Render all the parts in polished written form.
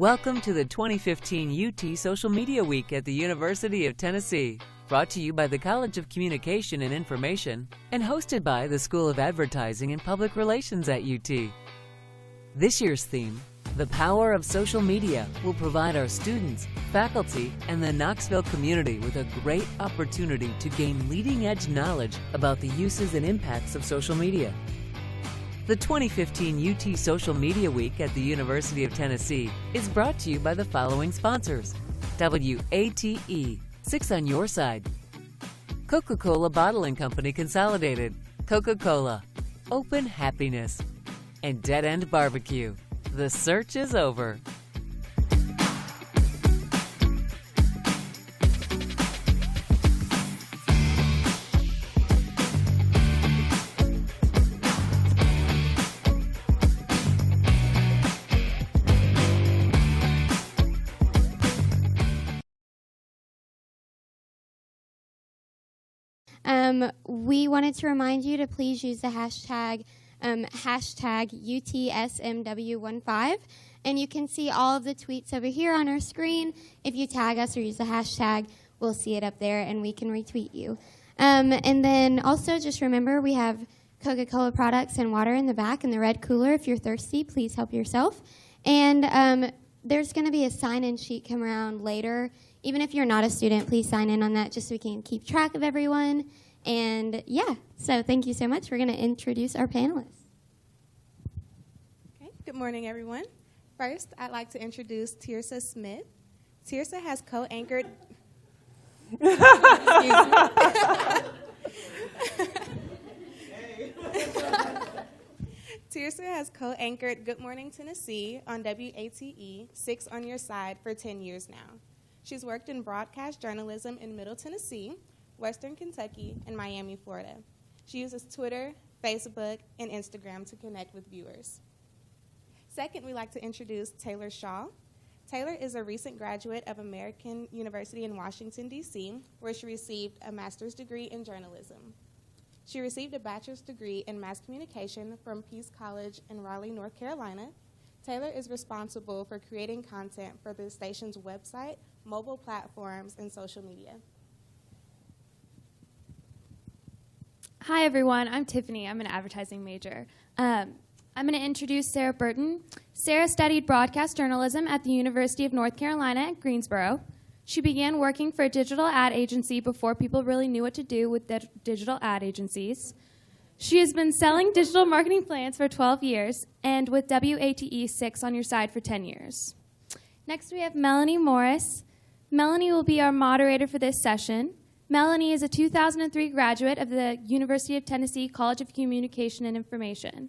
Welcome to the 2015 UT Social Media Week at the University of Tennessee, brought to you by the College of Communication and Information and hosted by the School of Advertising and Public Relations at UT. This year's theme, The Power of Social Media, will provide our students, faculty, and the Knoxville community with a great opportunity to gain leading-edge knowledge about the uses and impacts of social media. The 2015 UT Social Media Week at the University of Tennessee is brought to you by the following sponsors: WATE, 6 on your side; Coca-Cola Bottling Company Consolidated, Coca-Cola, Open Happiness; and Dead End Barbecue. The search is over. We wanted to remind you to please use the hashtag UTSMW15, and you can see all of the tweets over here on our screen. If you tag us or use the hashtag, we'll see it up there and we can retweet you. And then also just remember, we have Coca-Cola products and water in the back in the red cooler. If you're thirsty, please help yourself. And there's going to be a sign-in sheet come around later. Even if you're not a student, please sign in on that just so we can keep track of everyone. And yeah, so thank you so much. We're going to introduce our panelists. Okay, good morning, everyone. First, I'd like to introduce Tirsa Smith. Tirsa has co-anchored... Tirsa has co-anchored Good Morning Tennessee on WATE, 6 on your side, for 10 years now. She's worked in broadcast journalism in Middle Tennessee, Western Kentucky, and Miami, Florida. She uses Twitter, Facebook, and Instagram to connect with viewers. Second, we'd like to introduce Taylor Shaw. Taylor is a recent graduate of American University in Washington, D.C., where she received a master's degree in journalism. She received a bachelor's degree in mass communication from Peace College in Raleigh, North Carolina. Taylor is responsible for creating content for the station's website, mobile platforms, and social media. Hi, everyone. I'm Tiffany. I'm an advertising major. I'm going to introduce Sarah Burton. Sarah studied broadcast journalism at the University of North Carolina at Greensboro. She began working for a digital ad agency before people really knew what to do with digital ad agencies. She has been selling digital marketing plans for 12 years and with WATE 6 on your side for 10 years. Next, we have Melanie Morris. Melanie will be our moderator for this session. Melanie is a 2003 graduate of the University of Tennessee College of Communication and Information.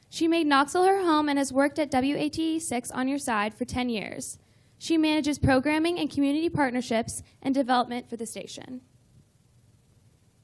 She made Knoxville her home and has worked at WATE 6 on your side for 10 years. She manages programming and community partnerships and development for the station.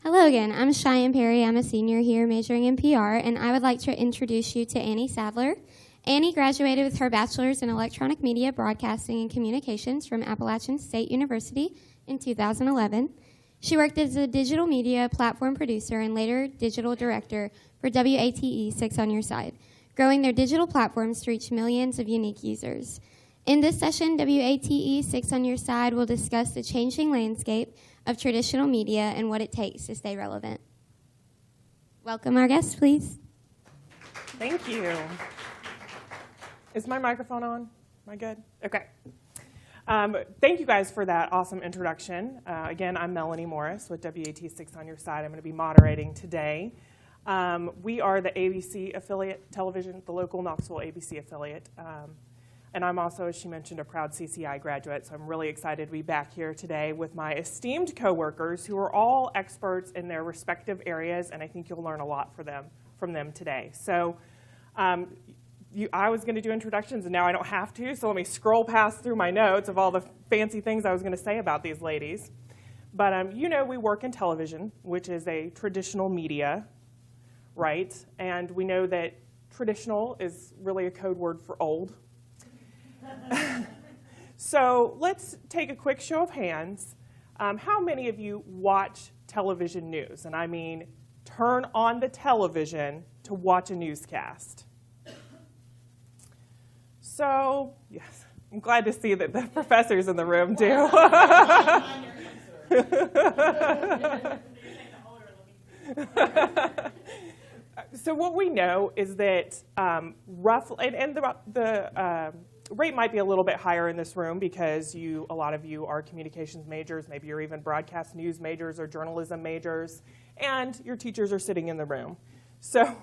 Hello again. I'm Cheyenne Perry. I'm a senior here majoring in PR, and I would like to introduce you to Annie Sadler. Annie graduated with her bachelor's in electronic media, broadcasting, and communications from Appalachian State University in 2011. She worked as a digital media platform producer and later digital director for WATE 6 on your side, growing their digital platforms to reach millions of unique users. In this session, WATE 6 on your side will discuss the changing landscape of traditional media and what it takes to stay relevant. Welcome our guests, please. Thank you. Is my microphone on? Am I good? Okay. Thank you guys for that awesome introduction. Again, I'm Melanie Morris with WATE 6 on your side. I'm going to be moderating today. We are the ABC affiliate television, the local Knoxville ABC affiliate. And I'm also, as she mentioned, a proud CCI graduate, so I'm really excited to be back here today with my esteemed coworkers who are all experts in their respective areas, and I think you'll learn a lot from them today. So I was going to do introductions, and now I don't have to, so let me scroll past through my notes of all the fancy things I was going to say about these ladies. But you know, we work in television, which is a traditional media, right? And we know that traditional is really a code word for old. So let's take a quick show of hands. How many of you watch television news? And I mean, turn on the television to watch a newscast. So, yes, I'm glad to see that the professors in the room do. So what we know is that roughly, and the rate might be a little bit higher in this room because a lot of you are communications majors, maybe you're even broadcast news majors or journalism majors, and your teachers are sitting in the room. So,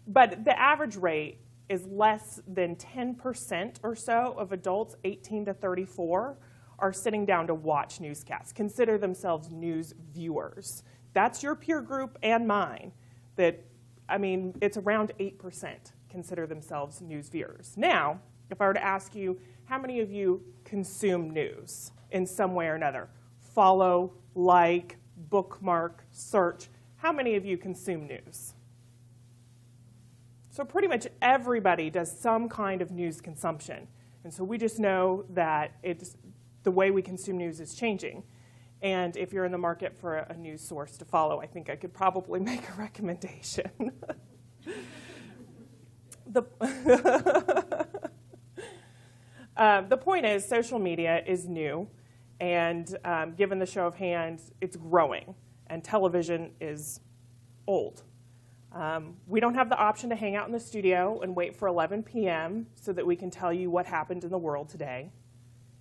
but the average rate is less than 10% or so of adults 18 to 34 are sitting down to watch newscasts, consider themselves news viewers. That's your peer group and mine. It's around 8% consider themselves news viewers. Now, if I were to ask you, how many of you consume news in some way or another? Follow, like, bookmark, search. How many of you consume news? So pretty much everybody does some kind of news consumption. And so we just know that the way we consume news is changing. And if you're in the market for a news source to follow, I think I could probably make a recommendation. The point is, social media is new, and given the show of hands, it's growing, and television is old. We don't have the option to hang out in the studio and wait for 11 p.m. so that we can tell you what happened in the world today.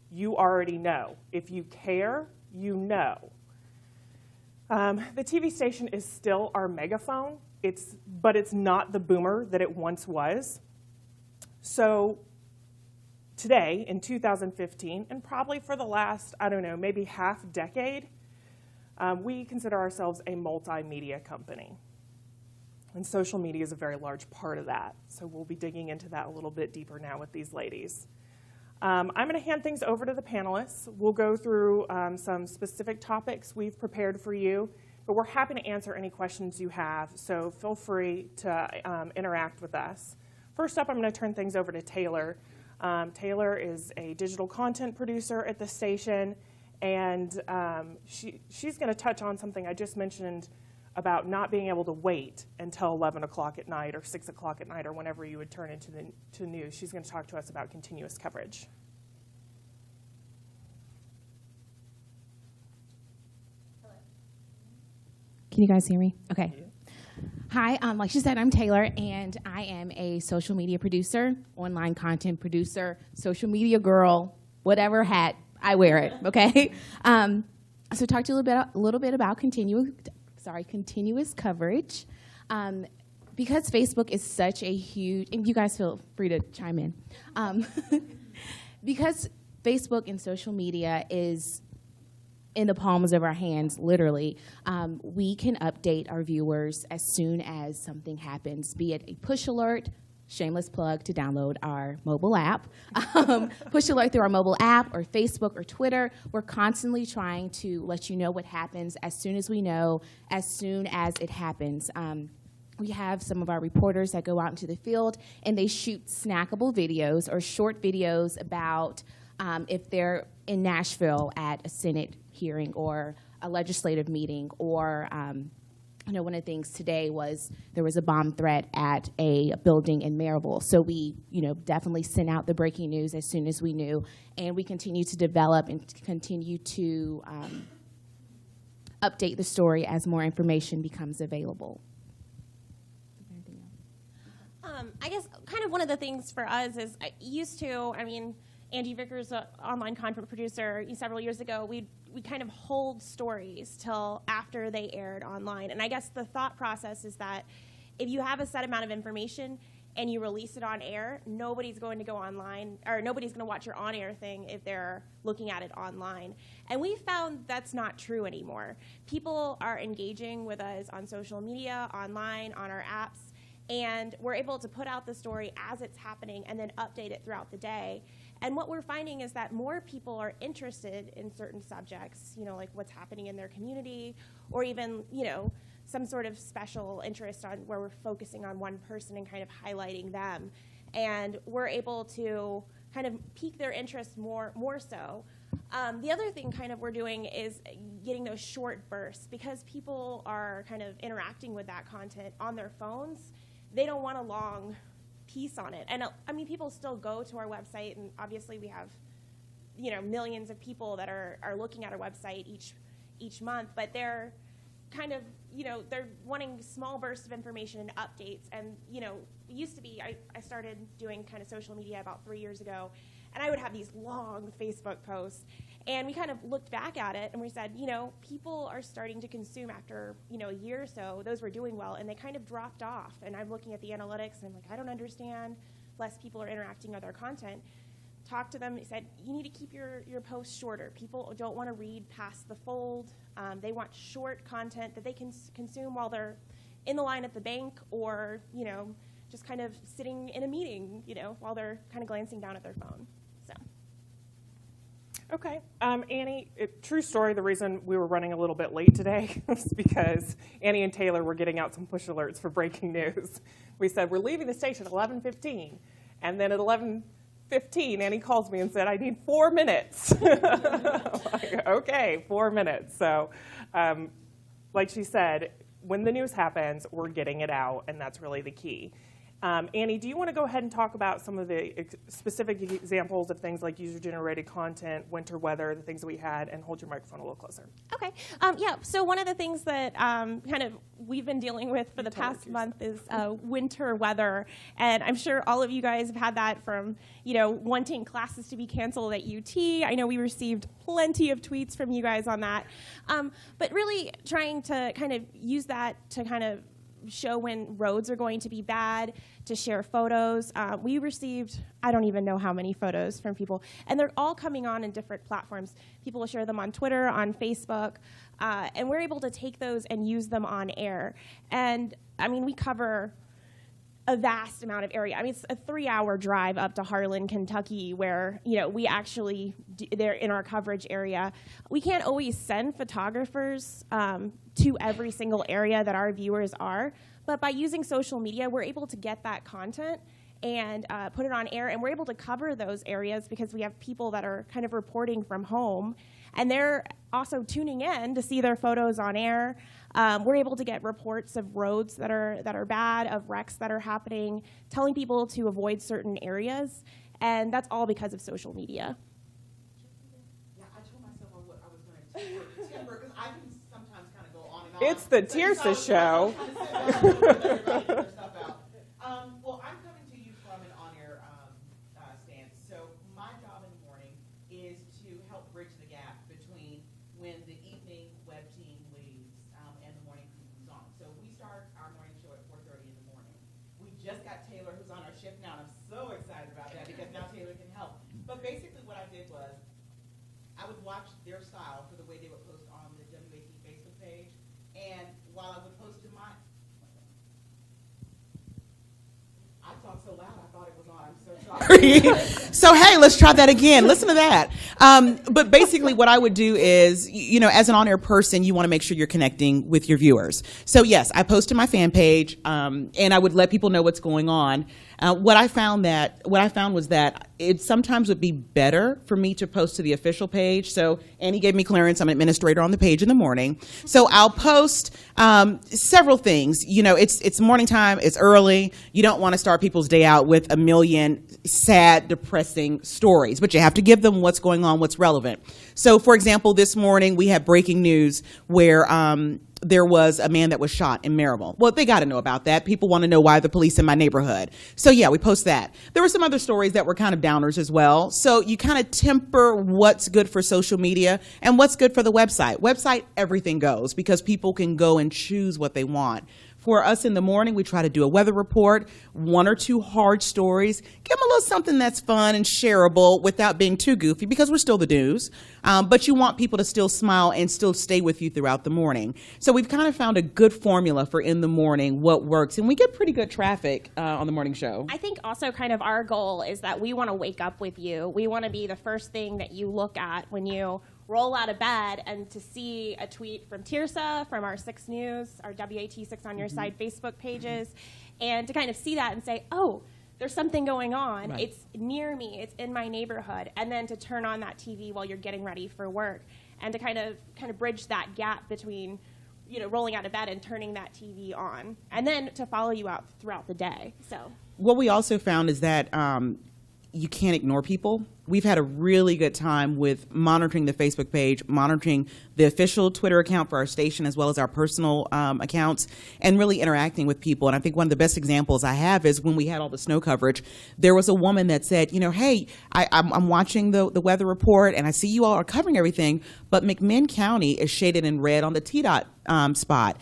You already know. If you care, you know. The TV station is still our megaphone, but it's not the boomer that it once was. So today, in 2015, and probably for the last, maybe half decade, we consider ourselves a multimedia company. And social media is a very large part of that. So we'll be digging into that a little bit deeper now with these ladies. I'm going to hand things over to the panelists. We'll go through some specific topics we've prepared for you, but we're happy to answer any questions you have, so feel free to interact with us. First up, I'm going to turn things over to Taylor. Taylor is a digital content producer at the station, and she's going to touch on something I just mentioned about not being able to wait until 11 o'clock at night or 6 o'clock at night or whenever you would turn into the news. She's going to talk to us about continuous coverage. Hello. Can you guys hear me? Okay. Yeah. Hi, like she said, I'm Taylor, and I am a social media producer, online content producer, social media girl, whatever hat, I wear it, okay? So talk to you a little bit about continuous coverage. Because Facebook is such a huge, and you guys feel free to chime in. Because Facebook and social media is in the palms of our hands, literally, we can update our viewers as soon as something happens, be it a push alert, shameless plug to download our mobile app, push alert through our mobile app or Facebook or Twitter. We're constantly trying to let you know what happens as soon as we know, as soon as it happens. We have some of our reporters that go out into the field and they shoot snackable videos or short videos about if they're in Nashville at a Senate hearing or a legislative meeting, or one of the things today was there was a bomb threat at a building in Maryville. So we, definitely sent out the breaking news as soon as we knew, and we continue to develop and continue to update the story as more information becomes available. I guess kind of one of the things for us is Angie Vickers, an online content producer, several years ago, we kind of hold stories till after they aired online. And I guess the thought process is that if you have a set amount of information and you release it on air, nobody's going to go online, or nobody's going to watch your on-air thing if they're looking at it online. And we found that's not true anymore. People are engaging with us on social media, online, on our apps, and we're able to put out the story as it's happening and then update it throughout the day. And what we're finding is that more people are interested in certain subjects, like what's happening in their community, or even, some sort of special interest on where we're focusing on one person and kind of highlighting them. And we're able to kind of pique their interest more so. The other thing kind of we're doing is getting those short bursts, because people are kind of interacting with that content on their phones. They don't want a long piece on it. And I mean, people still go to our website, and obviously we have, you know, millions of people that are looking at our website each month, but they're kind of, you know, they're wanting small bursts of information and updates. And, you know, it used to be, I started doing kind of social media about 3 years ago, and I would have these long Facebook posts. And we kind of looked back at it and we said, you know, people are starting to consume after, you know, a year or so. Those were doing well, and they kind of dropped off. And I'm looking at the analytics, and I'm like, I don't understand. Less people are interacting with our content. Talked to them and said, you need to keep your posts shorter. People don't want to read past the fold. They want short content that they can consume while they're in the line at the bank, or, you know, just kind of sitting in a meeting, you know, while they're kind of glancing down at their phone. So. Okay. Annie, true story, the reason we were running a little bit late today was because Annie and Taylor were getting out some push alerts for breaking news. We said, we're leaving the station at 11:15, and then at 11:15, Annie calls me and said, I need 4 minutes. Like, okay, 4 minutes. So, like she said, when the news happens, we're getting it out, and that's really the key. Annie, do you want to go ahead and talk about some of the specific examples of things like user-generated content, winter weather, the things that we had, and hold your microphone a little closer? Okay. Yeah, so one of the things that kind of we've been dealing with for the past month is winter weather. And I'm sure all of you guys have had that from, you know, wanting classes to be canceled at UT. I know we received plenty of tweets from you guys on that. But really trying to kind of use that to kind of show when roads are going to be bad, to share photos. We received, I don't even know how many photos from people, and they're all coming on in different platforms. People will share them on Twitter, on Facebook, and we're able to take those and use them on air. And I mean, we cover a vast amount of area. I mean, it's a 3-hour drive up to Harlan, Kentucky, where, you know, we actually, they're in our coverage area. We can't always send photographers to every single area that our viewers are, but by using social media, we're able to get that content and put it on air, and we're able to cover those areas because we have people that are kind of reporting from home, and they're also tuning in to see their photos on air. We're able to get reports of roads that are bad, of wrecks that are happening, telling people to avoid certain areas, and that's all because of social media. Yeah, I told myself what I was going to timber, because I can sometimes kind of go on and on. It's the Tirsa show. Well, I'm coming to you from an on-air stance. So my job in the morning is to help bridge the gap between when the evening web team leaves and the morning crew comes on. So we start our morning show at 4:30 in the morning. We just got Taylor, who's on our shift now, and I'm so excited about that because now Taylor can help. But basically what I did was I would watch their style for the way they would post on the WATE Facebook page, and while I would post to my, I talked so loud I thought it was on. I'm so sorry. So, hey, let's try that again. Listen to that. But basically what I would do is, you know, as an on-air person, you want to make sure you're connecting with your viewers. So, yes, I post to my fan page, and I would let people know what's going on. What I found was that it sometimes would be better for me to post to the official page. So Annie gave me clearance. I'm an administrator on the page in the morning. So I'll post several things. You know, it's morning time. It's early. You don't want to start people's day out with a million sad, depressing stories, but you have to give them what's going on, what's relevant. So, for example, this morning we had breaking news where there was a man that was shot in Maribel. Well, they got to know about that. People want to know why the police in my neighborhood. So, yeah, we post that. There were some other stories that were kind of downers as well. So you kind of temper what's good for social media and what's good for the website. Website, everything goes because people can go and choose what they want. For us in the morning, we try to do a weather report, 1 or 2 hard stories, give them a little something that's fun and shareable without being too goofy because we're still the news. But you want people to still smile and still stay with you throughout the morning. So we've kind of found a good formula for in the morning, what works. And we get pretty good traffic on the morning show. I think also kind of our goal is that we want to wake up with you. We want to be the first thing that you look at when you roll out of bed, and to see a tweet from Tirsa, from our 6 News, our WAT 6 on Your Side Facebook pages, and to kind of see that and say, oh, there's something going on. Right. It's near me. It's in my neighborhood. And then to turn on that TV while you're getting ready for work, and to kind of bridge that gap between, you know, rolling out of bed and turning that TV on, and then to follow you out throughout the day. So. what we also found is that you can't ignore people. We've had a really good time with monitoring the Facebook page, monitoring the official Twitter account for our station as well as our personal accounts, and really interacting with people. And I think one of the best examples I have is when we had all the snow coverage, there was a woman that said, hey, I'm watching the weather report and I see you all are covering everything, but McMinn County is shaded in red on the T-dot spot.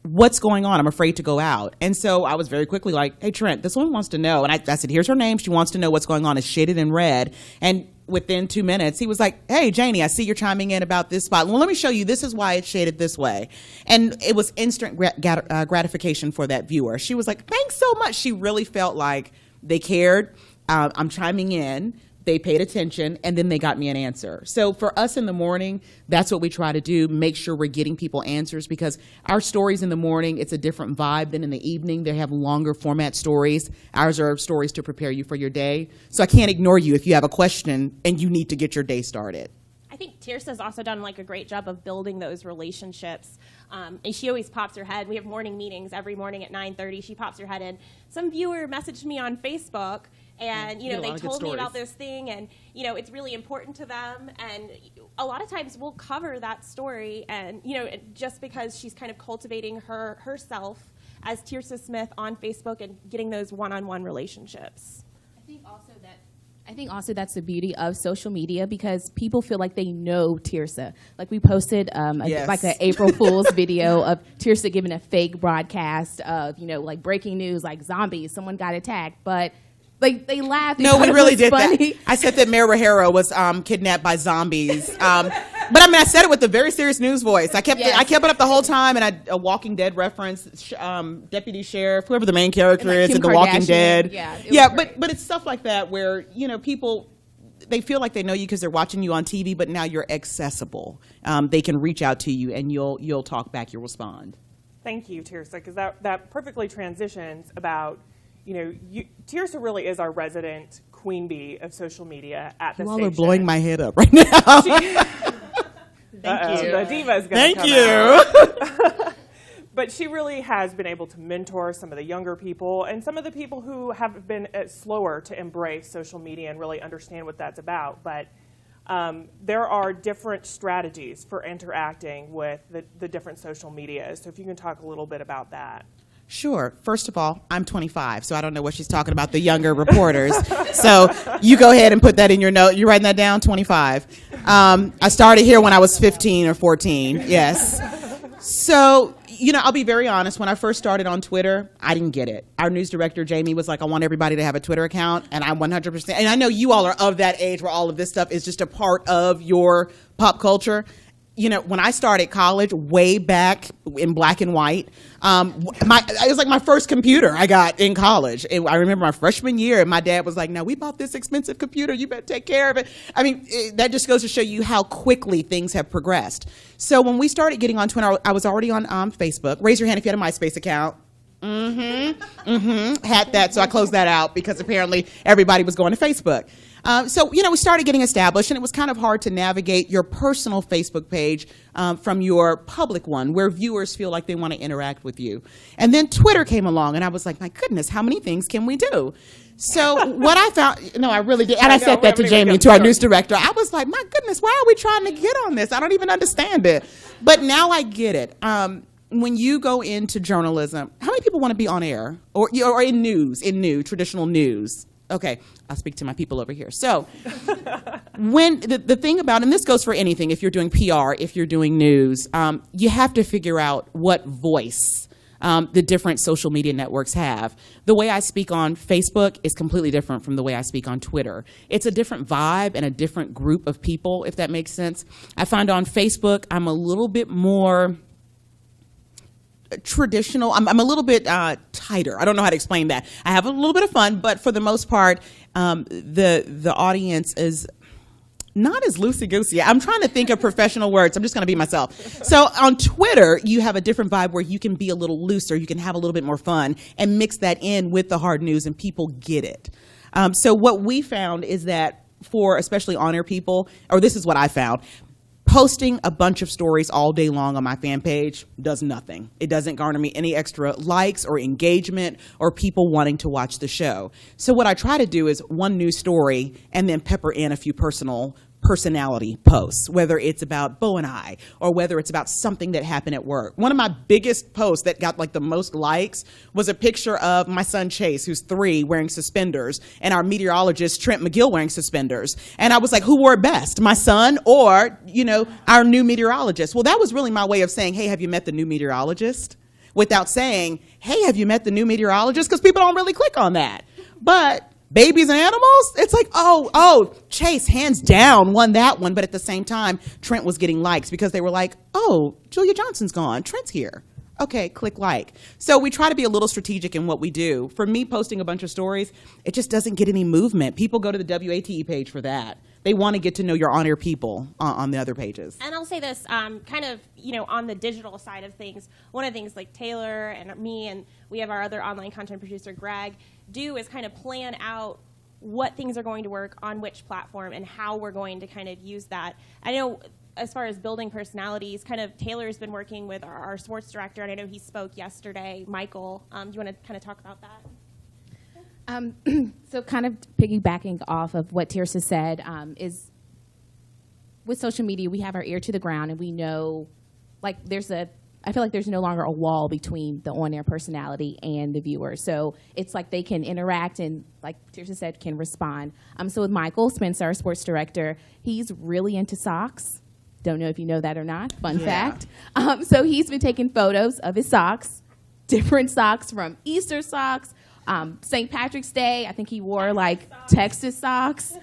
What's going on? I'm afraid to go out. And so I was very quickly like, hey, Trent, this woman wants to know. And I said, here's her name. She wants to know what's going on. It's shaded in red. And within 2 minutes, he was like, hey, Janie, I see you're chiming in about this spot. Well, let me show you. This is why it's shaded this way. And it was instant gratification for that viewer. She was like, thanks so much. She really felt like they cared. I'm chiming in. They paid attention, and then they got me an answer. So for us in the morning, that's what we try to do, make sure we're getting people answers, because our stories in the morning, it's a different vibe than in the evening. They have longer format stories. Ours are stories to prepare you for your day. So I can't ignore you if you have a question and you need to get your day started. I think Tirsa's also done like a great job of building those relationships. And she always pops her head. We have morning meetings every morning at 9:30. She pops her head in. Some viewer messaged me on Facebook, and they told me about this thing, and it's really important to them. And a lot of times we'll cover that story, and just because she's kind of cultivating herself as Tirsa Smith on Facebook and getting those one-on-one relationships. I think also that's the beauty of social media, because people feel like they know Tirsa. Like we posted like an April Fool's video of Tirsa giving a fake broadcast of, like breaking news, like zombies, someone got attacked. But they laughed. No, we really did that. I said that Mayor O'Hara was kidnapped by zombies. But I said it with a very serious news voice. I kept it up the whole time, and a Walking Dead reference, Deputy Sheriff, whoever the main character is in The Walking Dead. But it's stuff like that where, people, they feel like they know you because they're watching you on TV, but now you're accessible. They can reach out to you, and you'll talk back, you'll respond. Thank you, Tirsa, because that perfectly transitions about, Tirsa really is our resident queen bee of social media at the station. You all are blowing my head up right now. Thank you. The diva is going to come out. But she really has been able to mentor some of the younger people and some of the people who have been slower to embrace social media and really understand what that's about. But there are different strategies for interacting with the different social medias. So if you can talk a little bit about that. Sure. First of all, I'm 25, so I don't know what she's talking about, the younger reporters. So you go ahead and put that in your note. You're writing that down, 25. I started here when I was 15 or 14, yes. So, I'll be very honest. When I first started on Twitter, I didn't get it. Our news director, Jamie, was like, I want everybody to have a Twitter account, and I 100%. And I know you all are of that age where all of this stuff is just a part of your pop culture. When I started college, way back in black and white, it was like my first computer I got in college. I remember my freshman year, and my dad was like, "No, we bought this expensive computer. You better take care of it." That just goes to show you how quickly things have progressed. So when we started getting on Twitter, I was already on Facebook. Raise your hand if you had a MySpace account. Had that, so I closed that out because apparently everybody was going to Facebook. So we started getting established, and it was kind of hard to navigate your personal Facebook page from your public one, where viewers feel like they want to interact with you. And then Twitter came along, and I was like, my goodness, how many things can we do? So what I found, I really did, and I said that to Jamie and to our news director. I was like, my goodness, why are we trying to get on this? I don't even understand it. But now I get it. When you go into journalism, how many people want to be on air or in traditional news? Okay, I'll speak to my people over here. So when the thing about, and this goes for anything, if you're doing PR, if you're doing news, you have to figure out what voice the different social media networks have. The way I speak on Facebook is completely different from the way I speak on Twitter. It's a different vibe and a different group of people, if that makes sense. I find on Facebook, I'm a little bit more traditional. I'm a little bit tighter. I don't know how to explain that. I have a little bit of fun, but for the most part, the audience is not as loosey-goosey. I'm trying to think of professional words. I'm just going to be myself. So on Twitter, you have a different vibe where you can be a little looser. You can have a little bit more fun and mix that in with the hard news, and people get it. So what we found is that for especially on-air people, or this is what I found, Posting a bunch of stories all day long on my fan page does nothing. It doesn't garner me any extra likes or engagement or people wanting to watch the show. So what I try to do is one news story and then pepper in a few personality posts, whether it's about Bo and I or whether it's about something that happened at work. One of my biggest posts that got like the most likes was a picture of my son Chase, who's 3, wearing suspenders, and our meteorologist Trent McGill wearing suspenders. And I was like, who wore it best, my son or, our new meteorologist? Well, that was really my way of saying, hey, have you met the new meteorologist? Without saying, hey, have you met the new meteorologist? Because people don't really click on that. But babies and animals, it's like, oh, Chase, hands down, won that one. But at the same time, Trent was getting likes because they were like, oh, Julia Johnson's gone, Trent's here. Okay, click like. So we try to be a little strategic in what we do. For me, posting a bunch of stories, it just doesn't get any movement. People go to the WATE page for that. They want to get to know your on-air people on the other pages. And I'll say this, kind of, on the digital side of things, one of the things like Taylor and me and we have our other online content producer, Greg, do is kind of plan out what things are going to work on which platform and how we're going to kind of use that. I know as far as building personalities, kind of Taylor's been working with our sports director, and I know he spoke yesterday, Michael. Do you want to kind of talk about that? So kind of piggybacking off of what Tirsa said, is with social media, we have our ear to the ground and we know, like I feel like there's no longer a wall between the on-air personality and the viewer. So it's like they can interact and, like Tirsa said, can respond. So with Michael Spencer, our sports director, he's really into socks. Don't know if you know that or not. Fun fact. So he's been taking photos of his socks, different socks from Easter socks, St. Patrick's Day. I think he wore Texas socks.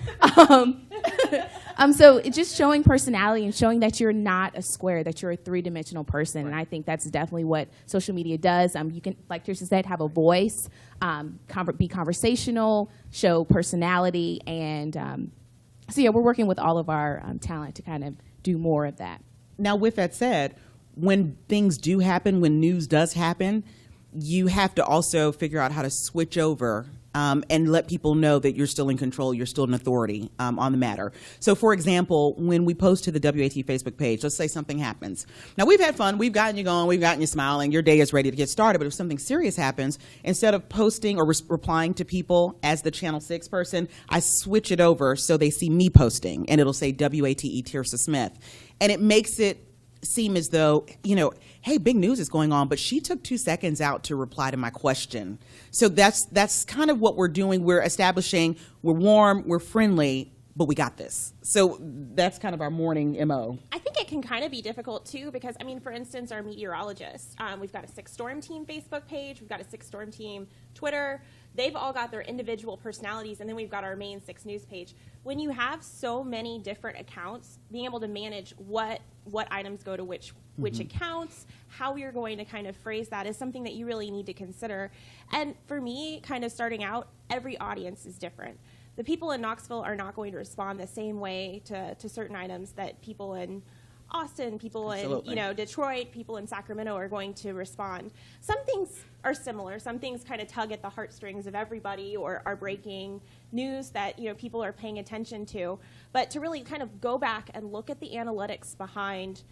So it's just showing personality and showing that you're not a square, that you're a 3-dimensional person. Right. And I think that's definitely what social media does. You can, like Tirsa said, have a voice, be conversational, show personality. And so yeah, we're working with all of our talent to kind of do more of that. Now, with that said, when things do happen, when news does happen, you have to also figure out how to switch over and let people know that you're still in control, you're still an authority on the matter. So, for example, when we post to the WAT Facebook page, let's say something happens. Now, we've had fun, we've gotten you going, we've gotten you smiling, your day is ready to get started, but if something serious happens, instead of posting or replying to people as the Channel 6 person, I switch it over so they see me posting, and it'll say WATE Tirsa Smith. And it makes it seem as though, hey, big news is going on, but she took 2 seconds out to reply to my question. So that's kind of what we're doing. We're establishing, we're warm, we're friendly, but we got this. So that's kind of our morning MO. I think it can kind of be difficult too because, for instance, our meteorologists, we've got a 6 Storm Team Facebook page, we've got a 6 Storm Team Twitter. They've all got their individual personalities, and then we've got our main 6 News page. When you have so many different accounts, being able to manage what items go to which accounts, how you're going to kind of phrase that is something that you really need to consider. And for me, kind of starting out, every audience is different. The people in Knoxville are not going to respond the same way to certain items that people in Austin, people Absolutely. In Detroit, people in Sacramento are going to respond. Some things are similar. Some things kind of tug at the heartstrings of everybody or are breaking news that people are paying attention to. But to really kind of go back and look at the analytics behind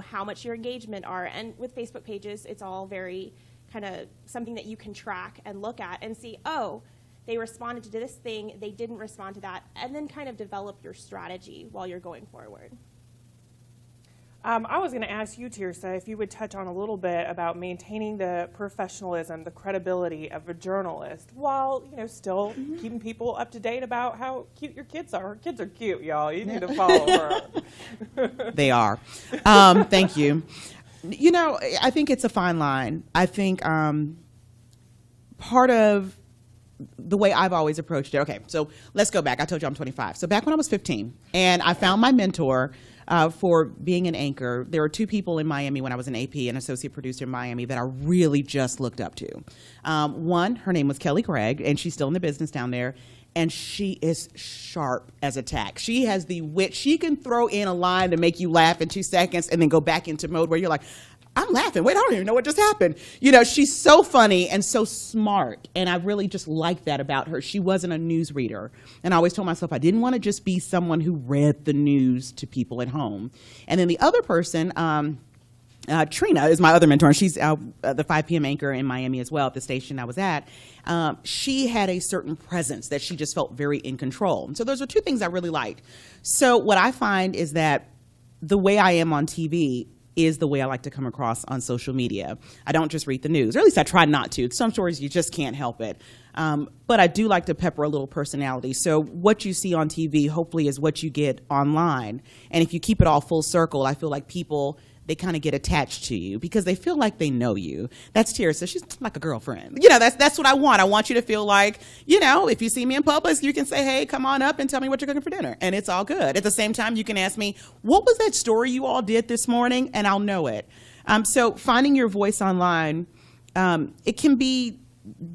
how much your engagement are. And with Facebook pages, it's all very kind of something that you can track and look at and see, oh, they responded to this thing, they didn't respond to that, and then kind of develop your strategy while you're going forward. I was going to ask you, Tirsa, if you would touch on a little bit about maintaining the professionalism, the credibility of a journalist while, still keeping people up to date about how cute your kids are. Her kids are cute, y'all. You need to follow her. They are. Thank you. I think it's a fine line. I think part of the way I've always approached it. Okay, so let's go back. I told you I'm 25. So back when I was 15, and I found my mentor for being an anchor. There were 2 people in Miami when I was an AP, an associate producer in Miami, that I really just looked up to. One, her name was Kelly Craig, and she's still in the business down there. And she is sharp as a tack. She has the wit. She can throw in a line to make you laugh in 2 seconds and then go back into mode where you're like, I'm laughing. Wait, I don't even know what just happened. You know, she's so funny and so smart, and I really just like that about her. She wasn't a news reader, and I always told myself I didn't want to just be someone who read the news to people at home. And then the other person, Trina is my other mentor, and she's the 5 p.m. anchor in Miami as well at the station I was at. She had a certain presence that she just felt very in control. And so those are two things I really liked. So what I find is that the way I am on TV is the way I like to come across on social media. I don't just read the news, or at least I try not to. Some stories you just can't help it. But I do like to pepper a little personality. So what you see on TV hopefully is what you get online. And if you keep it all full circle, I feel like people, they kind of get attached to you because they feel like they know you. That's Tara, so she's like a girlfriend. You know, that's what I want. I want you to feel like, you know, if you see me in public, you can say, hey, come on up and tell me what you're cooking for dinner. And it's all good. At the same time, you can ask me, what was that story you all did this morning? And I'll know it. So finding your voice online, it can be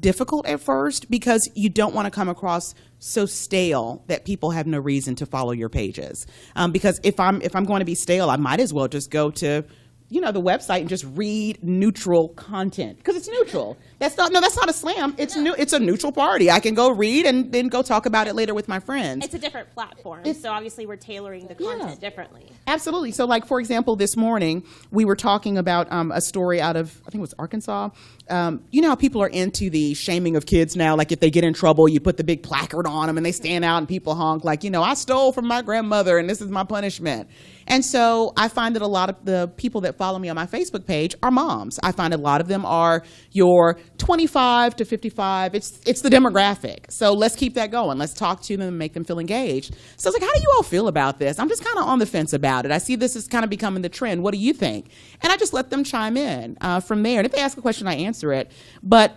difficult at first because you don't want to come across so stale that people have no reason to follow your pages. Because if I'm going to be stale, I might as well just go to, you know, the website and just read neutral content because it's neutral. That's not a slam. It's it's a neutral party. I can go read and then go talk about it later with my friends. It's a different platform, so obviously we're tailoring the content differently. Absolutely. So, like, for example, this morning we were talking about a story out of, I think it was Arkansas. You know how people are into the shaming of kids now? Like, if they get in trouble, you put the big placard on them and they stand out and people honk like, you know, I stole from my grandmother and this is my punishment. And so I find that a lot of the people that follow me on my Facebook page are moms. I find a lot of them are your 25 to 55. It's the demographic. So let's keep that going. Let's talk to them and make them feel engaged. So I was like, how do you all feel about this? I'm just kind of on the fence about it. I see this is kind of becoming the trend. What do you think? And I just let them chime in from there. And if they ask a question, I answer it. But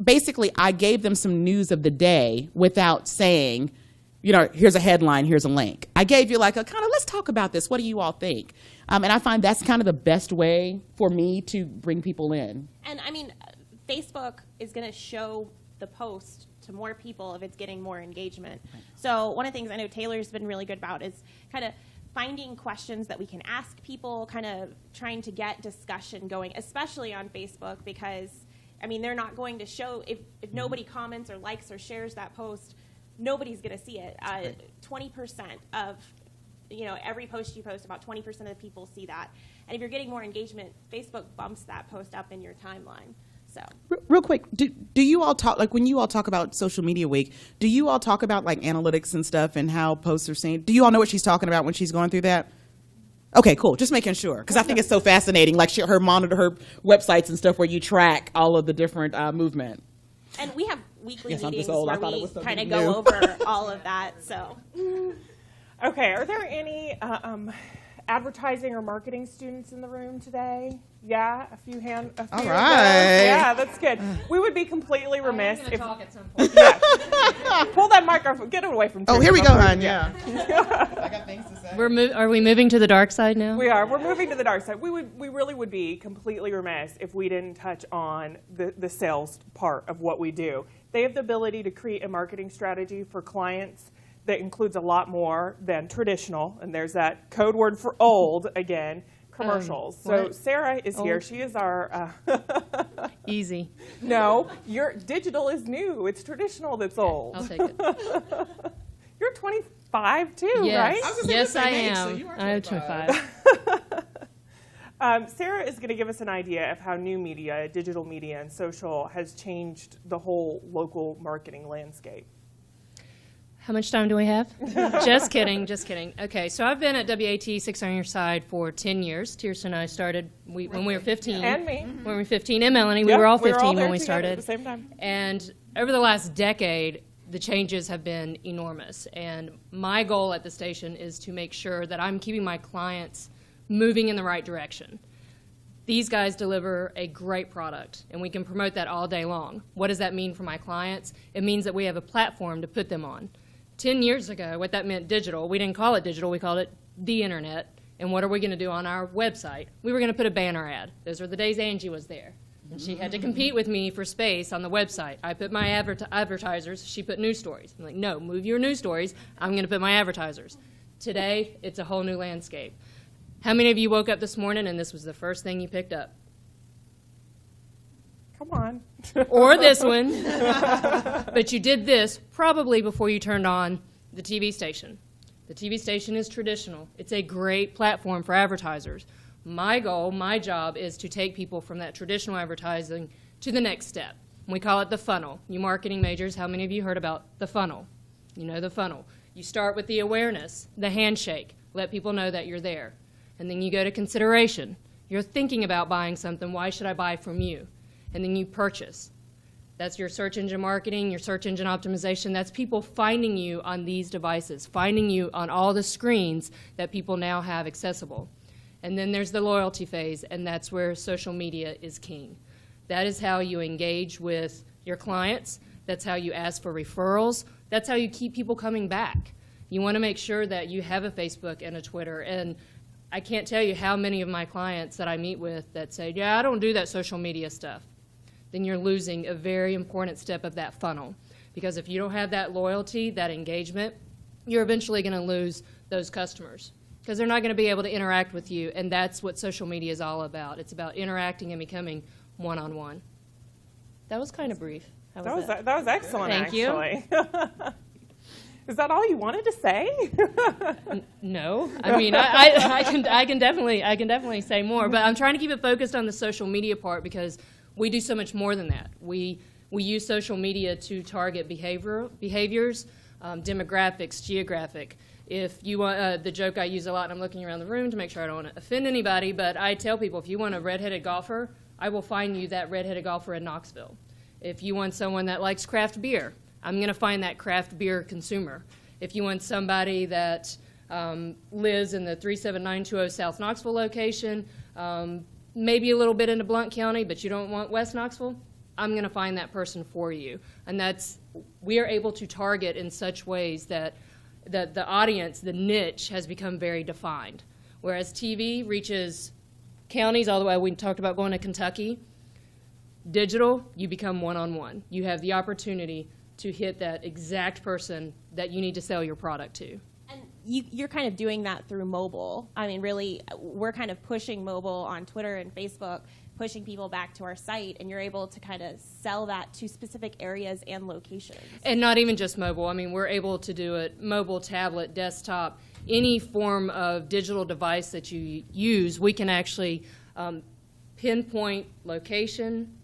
basically, I gave them some news of the day without saying, you know, here's a headline, here's a link. I gave you like a kind of, let's talk about this. What do you all think? And I find that's kind of the best way for me to bring people in. And I mean, Facebook is going to show the post to more people if it's getting more engagement. Right. So one of the things I know Taylor's been really good about is kind of finding questions that we can ask people, kind of trying to get discussion going, especially on Facebook, because, I mean, they're not going to show, if nobody comments or likes or shares that post, nobody's going to see it. 20% of, you know, every post you post, about 20% of the people see that. And if you're getting more engagement, Facebook bumps that post up in your timeline. So, real quick, do you all talk, like when you all talk about Social Media Week, do you all talk about like analytics and stuff and how posts are seen? Do you all know what she's talking about when she's going through that? Okay, cool. Just making sure, because I think it's so fascinating. Like her websites and stuff where you track all of the different movement. And we have weekly meetings where we kind of go over all of that. So, okay, are there any advertising or marketing students in the room today? Yeah, a few all right. Yeah, that's good. We would be completely remiss if talk at some point. Yeah. Pull that microphone. Get it away from. Oh, here we go, hon. Yeah. I got things to say. Are we moving to the dark side now? We are. We're moving to the dark side. We really would be completely remiss if we didn't touch on the sales part of what we do. They have the ability to create a marketing strategy for clients that includes a lot more than traditional, and there's that code word for old again. Commercials. So Sarah is here. She is our easy. No, your digital is new. It's traditional that's old. I'll take it. You're 25 too, yes. right? Yes, I am. So I am 25. Sarah is going to give us an idea of how new media, digital media, and social has changed the whole local marketing landscape. How much time do we have? Just kidding, just kidding. Okay, so I've been at WATE 6 on Your Side for 10 years. Kirsten and I started when we were 15. And me. When we were 15, and Melanie. We were all 15 when we started. At the same time. And over the last decade, the changes have been enormous. And my goal at the station is to make sure that I'm keeping my clients moving in the right direction. These guys deliver a great product, and we can promote that all day long. What does that mean for my clients? It means that we have a platform to put them on. 10 years ago, what that meant digital, we didn't call it digital, we called it the internet. And what are we going to do on our website? We were going to put a banner ad. Those were the days Angie was there. And she had to compete with me for space on the website. I put my advertisers, she put news stories. I'm like, no, move your news stories, I'm going to put my advertisers. Today, it's a whole new landscape. How many of you woke up this morning and this was the first thing you picked up? Come on. Or this one. But you did this probably before you turned on the TV station. The TV station is traditional. It's a great platform for advertisers. My goal, my job, is to take people from that traditional advertising to the next step. We call it the funnel. You marketing majors, how many of you heard about the funnel? You know the funnel. You start with the awareness, the handshake, let people know that you're there. And then you go to consideration. You're thinking about buying something. Why should I buy from you? And then you purchase. That's your search engine marketing, your search engine optimization. That's people finding you on these devices, finding you on all the screens that people now have accessible. And then there's the loyalty phase, and that's where social media is king. That is how you engage with your clients. That's how you ask for referrals. That's how you keep people coming back. You want to make sure that you have a Facebook and a Twitter. And I can't tell you how many of my clients that I meet with that say, yeah, I don't do that social media stuff. Then you're losing a very important step of that funnel. Because if you don't have that loyalty, that engagement, you're eventually going to lose those customers. Because they're not going to be able to interact with you. And that's what social media is all about. It's about interacting and becoming one-on-one. That was kind of brief. How was that? That was excellent, Thank actually. Is that all you wanted to say? No. I mean, I can definitely say more, but I'm trying to keep it focused on the social media part because we do so much more than that. We use social media to target behaviors, demographics, geographic. If you want, the joke I use a lot, and I'm looking around the room to make sure I don't want to offend anybody, but I tell people, if you want a redheaded golfer, I will find you that redheaded golfer in Knoxville. If you want someone that likes craft beer, I'm going to find that craft beer consumer. If you want somebody that lives in the 37920 South Knoxville location, maybe a little bit into Blount County, but you don't want West Knoxville, I'm going to find that person for you. And we are able to target in such ways that the audience, the niche, has become very defined. Whereas TV reaches counties all the way, we talked about going to Kentucky. Digital, you become one-on-one. You have the opportunity to hit that exact person that you need to sell your product to. And you're kind of doing that through mobile. I mean, really, we're kind of pushing mobile on Twitter and Facebook, pushing people back to our site, and you're able to kind of sell that to specific areas and locations. And not even just mobile. I mean, we're able to do it mobile, tablet, desktop, any form of digital device that you use. We can actually pinpoint location,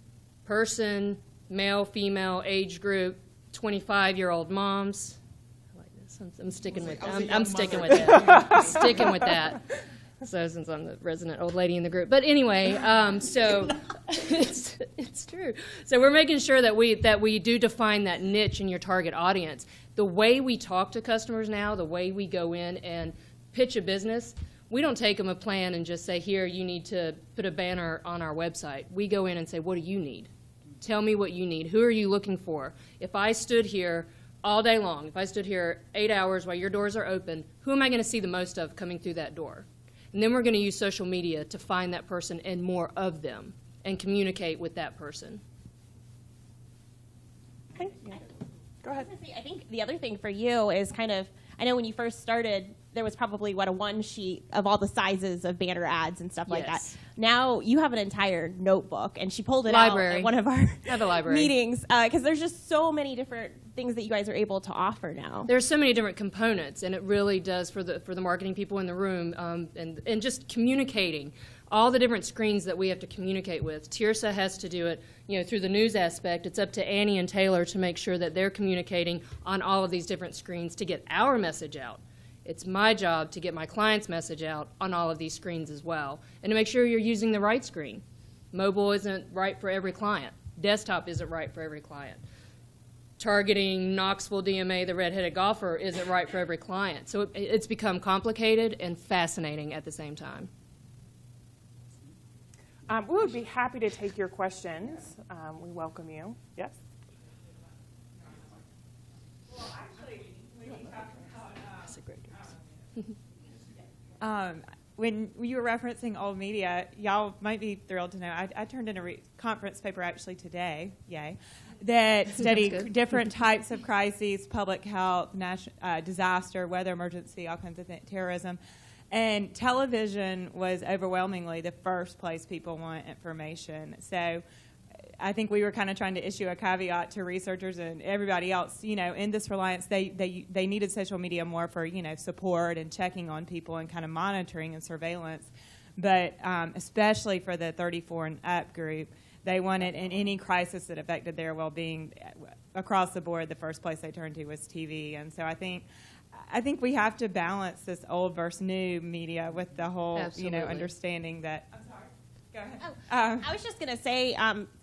person, male, female, age group, 25-year-old moms. I like this. I'm sticking with that. I'm sticking with that. I'm sticking with that. So since I'm the resident old lady in the group. But anyway, so it's true. So we're making sure that we do define that niche in your target audience. The way we talk to customers now, the way we go in and pitch a business, we don't take them a plan and just say, here, you need to put a banner on our website. We go in and say, what do you need? Tell me what you need. Who are you looking for? If I stood here all day long, if I stood here 8 hours while your doors are open, who am I going to see the most of coming through that door? And then we're going to use social media to find that person and more of them and communicate with that person. Thank you. Go ahead. I think the other thing for you is kind of, I know when you first started, there was probably, a one sheet of all the sizes of banner ads and stuff like that. Now you have an entire notebook, and she pulled it out at one of our meetings, because there's just so many different things that you guys are able to offer now. There's so many different components, and it really does for the marketing people in the room, and just communicating. All the different screens that we have to communicate with. Tirsa has to do it, through the news aspect. It's up to Annie and Taylor to make sure that they're communicating on all of these different screens to get our message out. It's my job to get my client's message out on all of these screens as well, and to make sure you're using the right screen. Mobile isn't right for every client. Desktop isn't right for every client. Targeting Knoxville DMA, the redheaded golfer, isn't right for every client. So it's become complicated and fascinating at the same time. We would be happy to take your questions. We welcome you. Yes? Well, actually, when you talk about when you were referencing old media, y'all might be thrilled to know I turned in a conference paper actually today, yay, that studied different types of crises, public health, disaster, weather emergency, all kinds of things, terrorism. And television was overwhelmingly the first place people want information. So I think we were kind of trying to issue a caveat to researchers and everybody else, in this reliance. They needed social media more for, support and checking on people and kind of monitoring and surveillance. But especially for the 34 and up group, they wanted, in any crisis that affected their well-being across the board, the first place they turned to was TV. And so I think we have to balance this old versus new media with the whole, understanding that. I'm sorry. Go ahead. I was just going to say,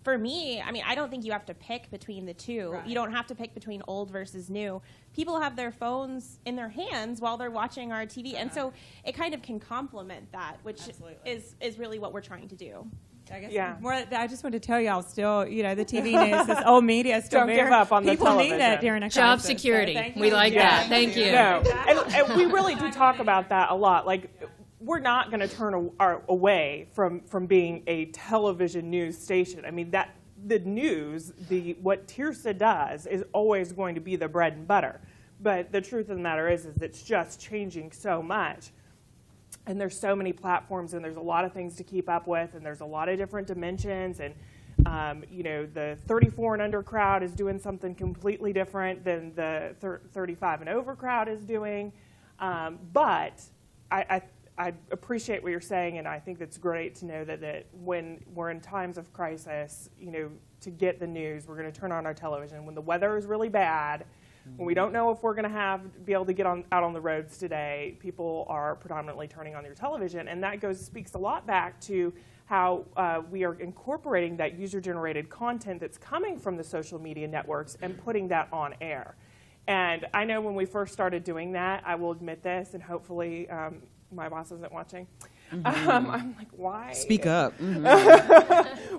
for me, I don't think you have to pick between the two. Right. You don't have to pick between old versus new. People have their phones in their hands while they're watching our TV, and so it kind of can complement that, which is really what we're trying to do. I guess I just want to tell y'all still, the TV news, this old media is still don't give up on the people television. Need that during a crisis. Job security. So we like that. Thank you. No. And we really do talk about that a lot. Like, we're not going to turn away from being a television news station. The news, what Tirsa does is always going to be the bread and butter. But the truth of the matter is it's just changing so much. And there's so many platforms, and there's a lot of things to keep up with, and there's a lot of different dimensions. And, the 34 and under crowd is doing something completely different than the 35 and over crowd is doing. But I appreciate what you're saying, and I think it's great to know that when we're in times of crisis, to get the news, we're going to turn on our television. When the weather is really bad, when we don't know if we're going to be able to get out on the roads today, people are predominantly turning on their television, and that speaks a lot back to how we are incorporating that user-generated content that's coming from the social media networks and putting that on air. And I know when we first started doing that, I will admit this, and hopefully my boss isn't watching. I'm like, why? Speak up.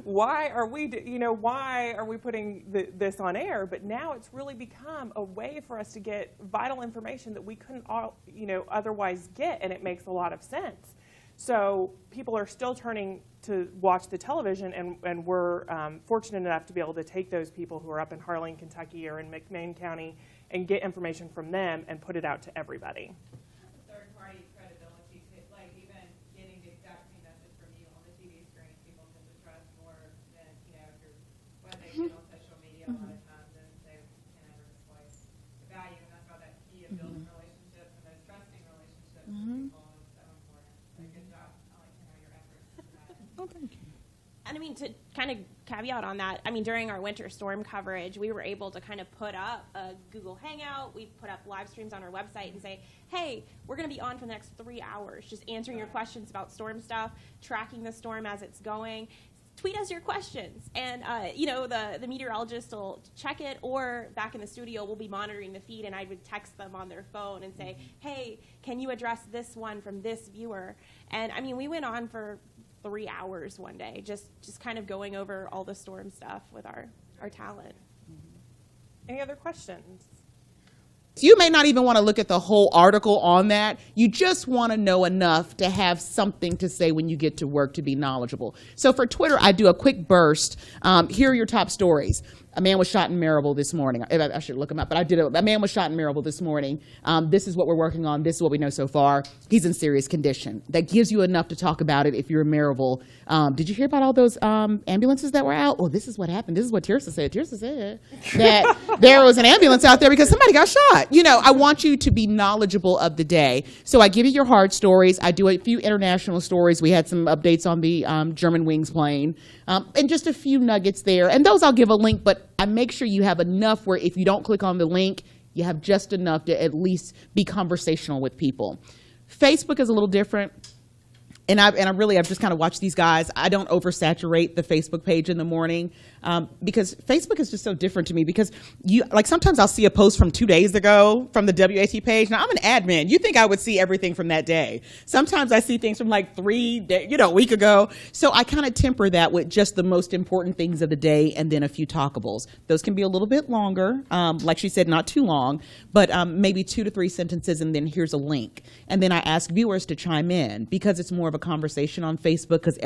Why are we, why are we putting this on air? But now it's really become a way for us to get vital information that we couldn't, otherwise get, and it makes a lot of sense. So people are still turning to watch the television, and we're fortunate enough to be able to take those people who are up in Harlan, Kentucky, or in McMain County, and get information from them and put it out to everybody. And to kind of caveat on that, during our winter storm coverage, we were able to kind of put up a Google Hangout. We put up live streams on our website and say, hey, we're going to be on for the next 3 hours, just answering your questions about storm stuff, tracking the storm as it's going. Tweet us your questions, and the meteorologist will check it, or back in the studio we'll be monitoring the feed, and I would text them on their phone and say, hey, can you address this one from this viewer? And we went on for 3 hours one day, just kind of going over all the storm stuff with our talent. Any other questions? You may not even want to look at the whole article on that. You just want to know enough to have something to say when you get to work to be knowledgeable. So for Twitter, I do a quick burst. Here are your top stories. A man was shot in Maryville this morning. I should look him up, but I did it. A man was shot in Maryville this morning. This is what we're working on. This is what we know so far. He's in serious condition. That gives you enough to talk about it if you're in Maryville. Did you hear about all those ambulances that were out? Well, this is what happened. This is what Tirsa said. Tirsa said that there was an ambulance out there because somebody got shot. I want you to be knowledgeable of the day. So I give you your hard stories. I do a few international stories. We had some updates on the German Wings plane, and just a few nuggets there. And those I'll give a link, but I make sure you have enough where if you don't click on the link, you have just enough to at least be conversational with people. Facebook is a little different. And I've just kind of watched these guys. I don't oversaturate the Facebook page in the morning because Facebook is just so different to me because sometimes I'll see a post from 2 days ago from the WATE page. Now I'm an admin. You think I would see everything from that day. Sometimes I see things from like 3 days, a week ago. So I kind of temper that with just the most important things of the day and then a few talkables. Those can be a little bit longer. Like she said, not too long, but maybe 2 to 3 sentences and then here's a link. And then I ask viewers to chime in because it's more of a conversation on Facebook, because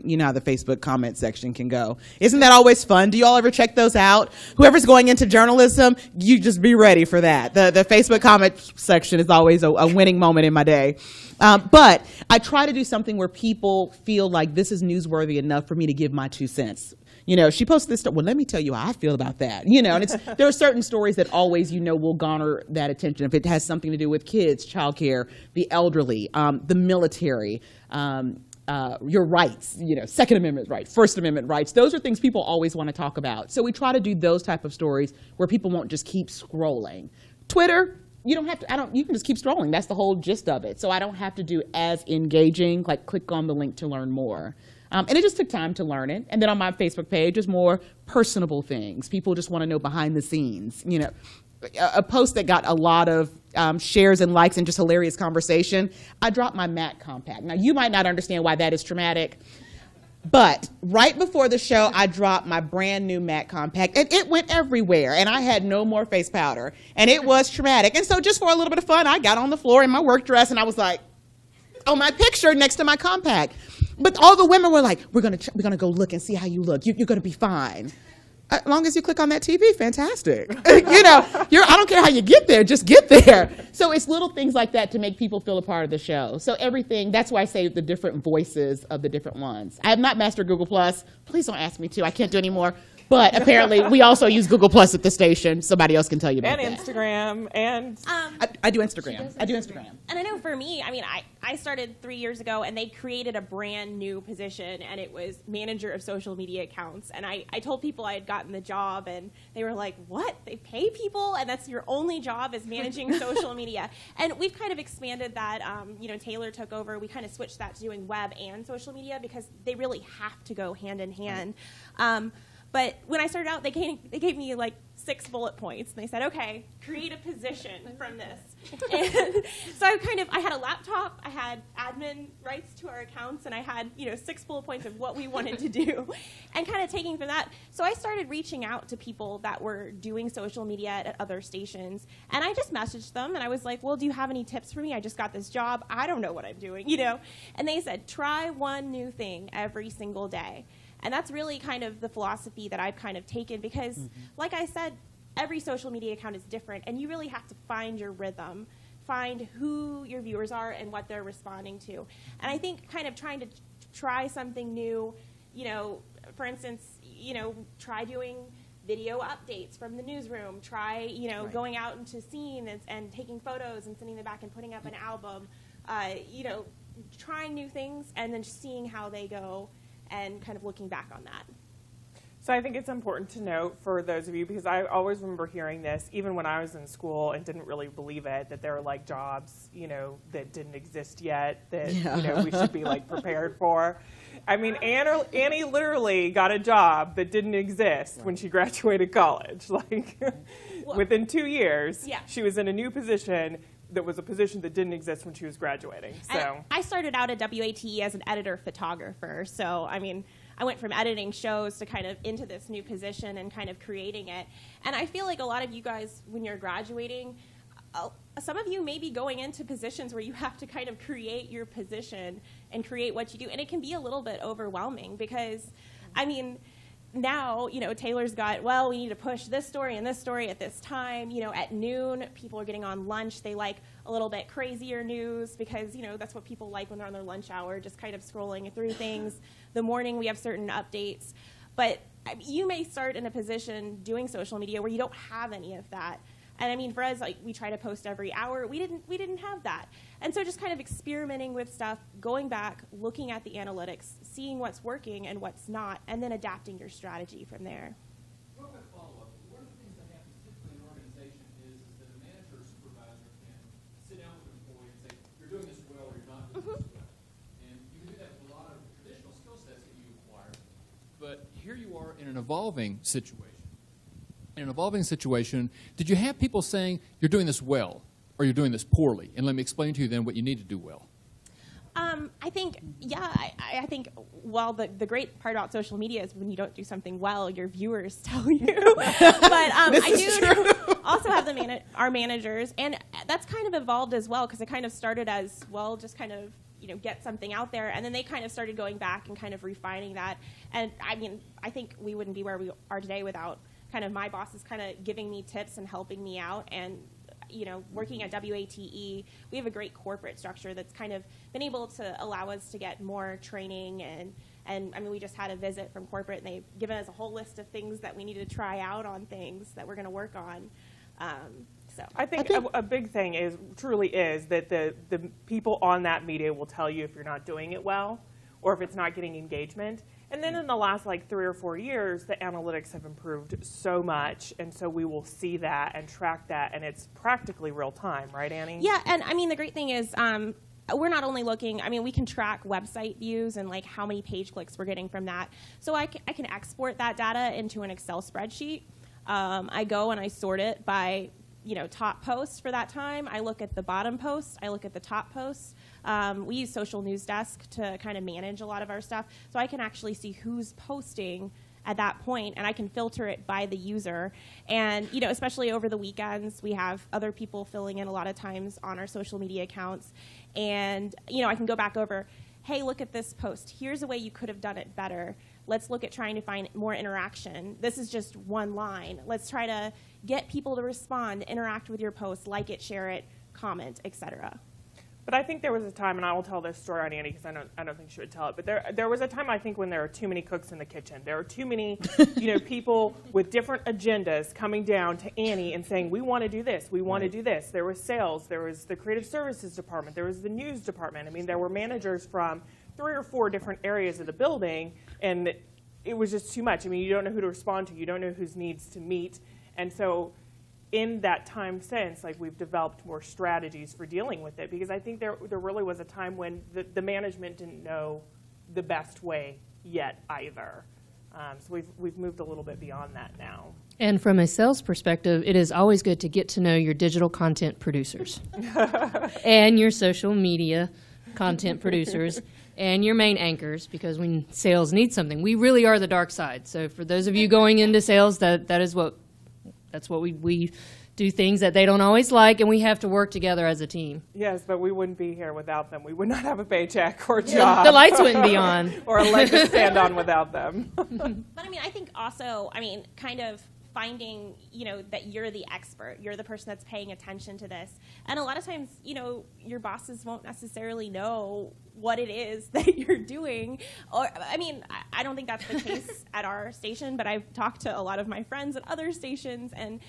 you know how the Facebook comment section can go. Isn't that always fun? Do you all ever check those out? Whoever's going into journalism, you just be ready for that. The Facebook comment section is always a winning moment in my day. But I try to do something where people feel like this is newsworthy enough for me to give my 2 cents. You know, she posted this, well, let me tell you how I feel about that. You know, and there are certain stories that always, will garner that attention. If it has something to do with kids, childcare, the elderly, the military, your rights, Second Amendment rights, First Amendment rights. Those are things people always want to talk about. So we try to do those type of stories where people won't just keep scrolling. Twitter, you don't have to, you can just keep scrolling. That's the whole gist of it. So I don't have to do as engaging, like click on the link to learn more. And it just took time to learn it. And then on my Facebook page is more personable things. People just want to know behind the scenes. A post that got a lot of shares and likes and just hilarious conversation, I dropped my Mac compact. Now, you might not understand why that is traumatic, but right before the show, I dropped my brand new Mac compact, and it went everywhere, and I had no more face powder, and it was traumatic. And so just for a little bit of fun, I got on the floor in my work dress, and I was like, on my picture next to my compact. But all the women were like, we're gonna go look and see how you look. You're gonna be fine. As long as you click on that TV, fantastic. I don't care how you get there, just get there. So it's little things like that to make people feel a part of the show. So everything, that's why I say the different voices of the different ones. I have not mastered Google+. Please don't ask me to, I can't do anymore. But apparently, we also use Google Plus at the station. Somebody else can tell you about that. And Instagram, and I do Instagram. I do Instagram. And I know for me, I started 3 years ago, and they created a brand new position, and it was manager of social media accounts. And I told people I had gotten the job, and they were like, "What? They pay people, and that's your only job is managing social media?" And we've kind of expanded that. Taylor took over. We kind of switched that to doing web and social media because they really have to go hand in hand. But when I started out, they gave me like 6 bullet points, and they said, "Okay, create a position from this." And so I had a laptop, I had admin rights to our accounts, and I had 6 bullet points of what we wanted to do, and kind of taking from that. So I started reaching out to people that were doing social media at other stations, and I just messaged them, and I was like, "Well, do you have any tips for me? I just got this job. I don't know what I'm doing, And they said, "Try one new thing every single day." And that's really kind of the philosophy that I've kind of taken because, like I said, every social media account is different, and you really have to find your rhythm, find who your viewers are and what they're responding to. And I think kind of trying to try something new, for instance, try doing video updates from the newsroom, try, going out into scenes and taking photos and sending them back and putting up an album, trying new things and then seeing how they go. And kind of looking back on that. So I think it's important to note for those of you, because I always remember hearing this, even when I was in school and didn't really believe it, that there were like jobs, that didn't exist yet, that, we should be like prepared for. I mean, Annie literally got a job that didn't exist when she graduated college. Like, within 2 years, she was in a new position that was a position that didn't exist when she was graduating. So I started out at WATE as an editor photographer. So, I went from editing shows to kind of into this new position and kind of creating it. And I feel like a lot of you guys, when you're graduating, some of you may be going into positions where you have to kind of create your position and create what you do. And it can be a little bit overwhelming because, now, Taylor's got, we need to push this story and this story at this time. At noon, people are getting on lunch. They like a little bit crazier news because, that's what people like when they're on their lunch hour, just kind of scrolling through things. The morning, we have certain updates. But you may start in a position doing social media where you don't have any of that. And for us, we try to post every hour. We didn't have that. And so just kind of experimenting with stuff, going back, looking at the analytics, seeing what's working and what's not, and then adapting your strategy from there. Real quick follow-up. One of the things that happens typically in an organization is that a manager or supervisor can sit down with an employee and say, "You're doing this well or you're not doing this well." And you can do that with a lot of traditional skill sets that you acquire. But here you are in an evolving situation. In an evolving situation, did you have people saying, "You're doing this well," or "You're doing this poorly"? And let me explain to you then what you need to do well. I think the great part about social media is when you don't do something well, your viewers tell you. But I do also have our managers, and that's kind of evolved as well because it kind of started as, just kind of, get something out there. And then they kind of started going back and kind of refining that. And I mean, I think we wouldn't be where we are today without kind of my bosses kind of giving me tips and helping me out. And working at WATE, we have a great corporate structure that's kind of been able to allow us to get more training. And I mean, we just had a visit from corporate, and they've given us a whole list of things that we need to try out on things that we're going to work on. So I think a big thing truly is that the people on that media will tell you if you're not doing it well or if it's not getting engagement. And then in the last 3 or 4 years, the analytics have improved so much, and so we will see that and track that, and it's practically real time, right, Annie? Yeah, and I mean, the great thing is we're not only looking, I mean, we can track website views and how many page clicks we're getting from that. So I can export that data into an Excel spreadsheet. I go and I sort it by top posts for that time. I look at the bottom posts. I look at the top posts. We use Social News Desk to kind of manage a lot of our stuff. So I can actually see who's posting at that point, and I can filter it by the user. And, especially over the weekends, we have other people filling in a lot of times on our social media accounts. And, I can go back over, hey, look at this post. Here's a way you could have done it better. Let's look at trying to find more interaction. This is just one line. Let's try to get people to respond, interact with your post, like it, share it, comment, etc. But I think there was a time, and I will tell this story on Annie because I don't think she would tell it, but there was a time, I think, when there were too many cooks in the kitchen. There were too many people with different agendas coming down to Annie and saying, we want to do this, we want to do this. There was sales, there was the creative services department, there was the news department. I mean, there were managers from 3 or 4 different areas of the building, and it was just too much. I mean, you don't know who to respond to. You don't know whose needs to meet. And so in that time since, we've developed more strategies for dealing with it, because I think there really was a time when the management didn't know the best way yet either. So we've moved a little bit beyond that now. And from a sales perspective, it is always good to get to know your digital content producers and your social media content producers and your main anchors, because when sales needs something, we really are the dark side. So for those of you going into sales, that's what we do, things that they don't always like, and we have to work together as a team. Yes, but we wouldn't be here without them. We would not have a paycheck or a job. The lights wouldn't be on. Or a leg to stand on without them. But I mean, I think also, kind of finding, that you're the expert. You're the person that's paying attention to this. And a lot of times, your bosses won't necessarily know what it is that you're doing. Or, I don't think that's the case at our station, but I've talked to a lot of my friends at other stations, and,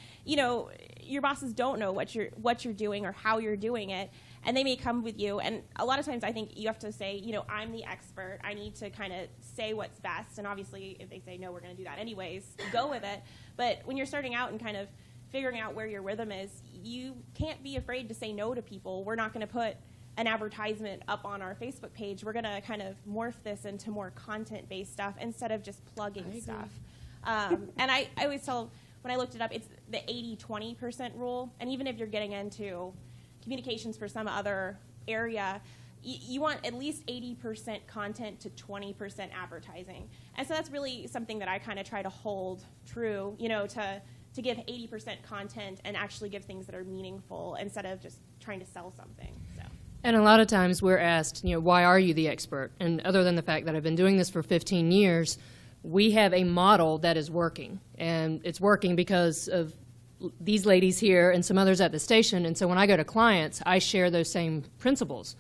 your bosses don't know what you're doing or how you're doing it. And they may come with you, and a lot of times I think you have to say, I'm the expert. I need to kind of say what's best. And obviously, if they say, no, we're going to do that anyways, go with it. But when you're starting out and kind of figuring out where your rhythm is, you can't be afraid to say no to people. We're not going to put an advertisement up on our Facebook page. We're going to kind of morph this into more content-based stuff instead of just plugging stuff. And I always tell, when I looked it up, it's the 80-20% rule. And even if you're getting into communications for some other area, you want at least 80% content to 20% advertising. And so that's really something that I kind of try to hold true, to give 80% content and actually give things that are meaningful instead of just trying to sell something. So. And a lot of times we're asked, why are you the expert? And other than the fact that I've been doing this for 15 years, we have a model that is working. And it's working because of these ladies here and some others at the station. And so when I go to clients, I share those same principles.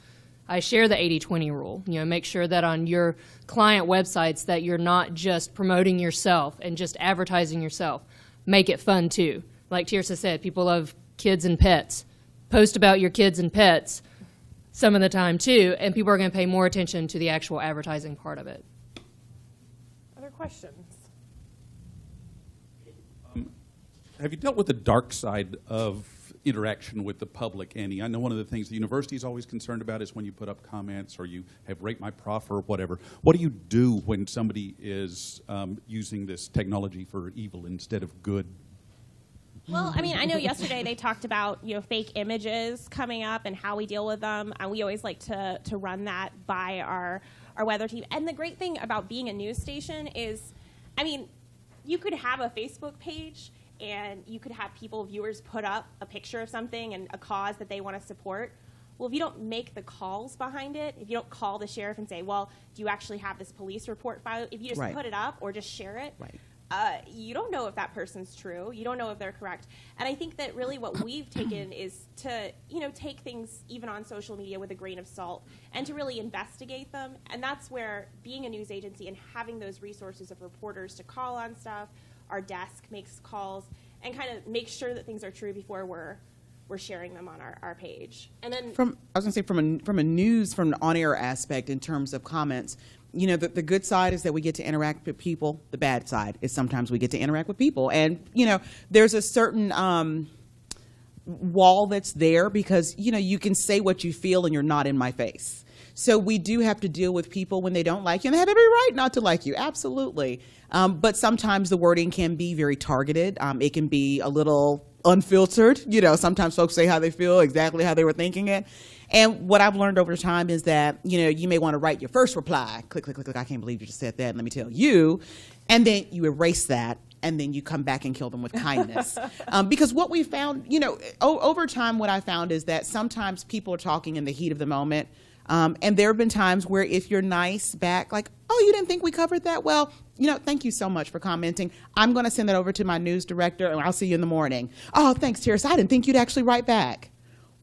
I share the 80-20 rule. Make sure that on your client websites that you're not just promoting yourself and just advertising yourself. Make it fun too. Like Tirsa said, people love kids and pets. Post about your kids and pets some of the time too, and people are going to pay more attention to the actual advertising part of it. Other questions? Have you dealt with the dark side of interaction with the public, Annie? I know one of the things the university is always concerned about is when you put up comments or you have rate my prof or whatever. What do you do when somebody is using this technology for evil instead of good? Well, I know yesterday they talked about, fake images coming up and how we deal with them. And we always like to run that by our weather team. And the great thing about being a news station is, you could have a Facebook page and you could have viewers put up a picture of something and a cause that they want to support. Well, if you don't make the calls behind it, if you don't call the sheriff and say, well, do you actually have this police report file? If you just Right. put it up or just share it, Right. you don't know if that person's true. You don't know if they're correct. And I think that really what we've taken is to, take things even on social media with a grain of salt and to really investigate them. And that's where being a news agency and having those resources of reporters to call on stuff, our desk makes calls, and kind of make sure that things are true before we're sharing them on our page. And then I was going to say from an on-air aspect in terms of comments, the good side is that we get to interact with people. The bad side is sometimes we get to interact with people. And, there's a certain wall that's there because, you can say what you feel and you're not in my face. So we do have to deal with people when they don't like you, and they have every right not to like you, absolutely. But sometimes the wording can be very targeted. It can be a little unfiltered. Sometimes folks say how they feel, exactly how they were thinking it. And what I've learned over time is that, you may want to write your first reply, click, click, click, click, I can't believe you just said that, let me tell you. And then you erase that, and then you come back and kill them with kindness. Because what we found, over time, what I found is that sometimes people are talking in the heat of the moment. And there have been times where if you're nice back, like, oh, you didn't think we covered that? Well, thank you so much for commenting. I'm going to send that over to my news director, and I'll see you in the morning. Oh, thanks, Teresa. I didn't think you'd actually write back.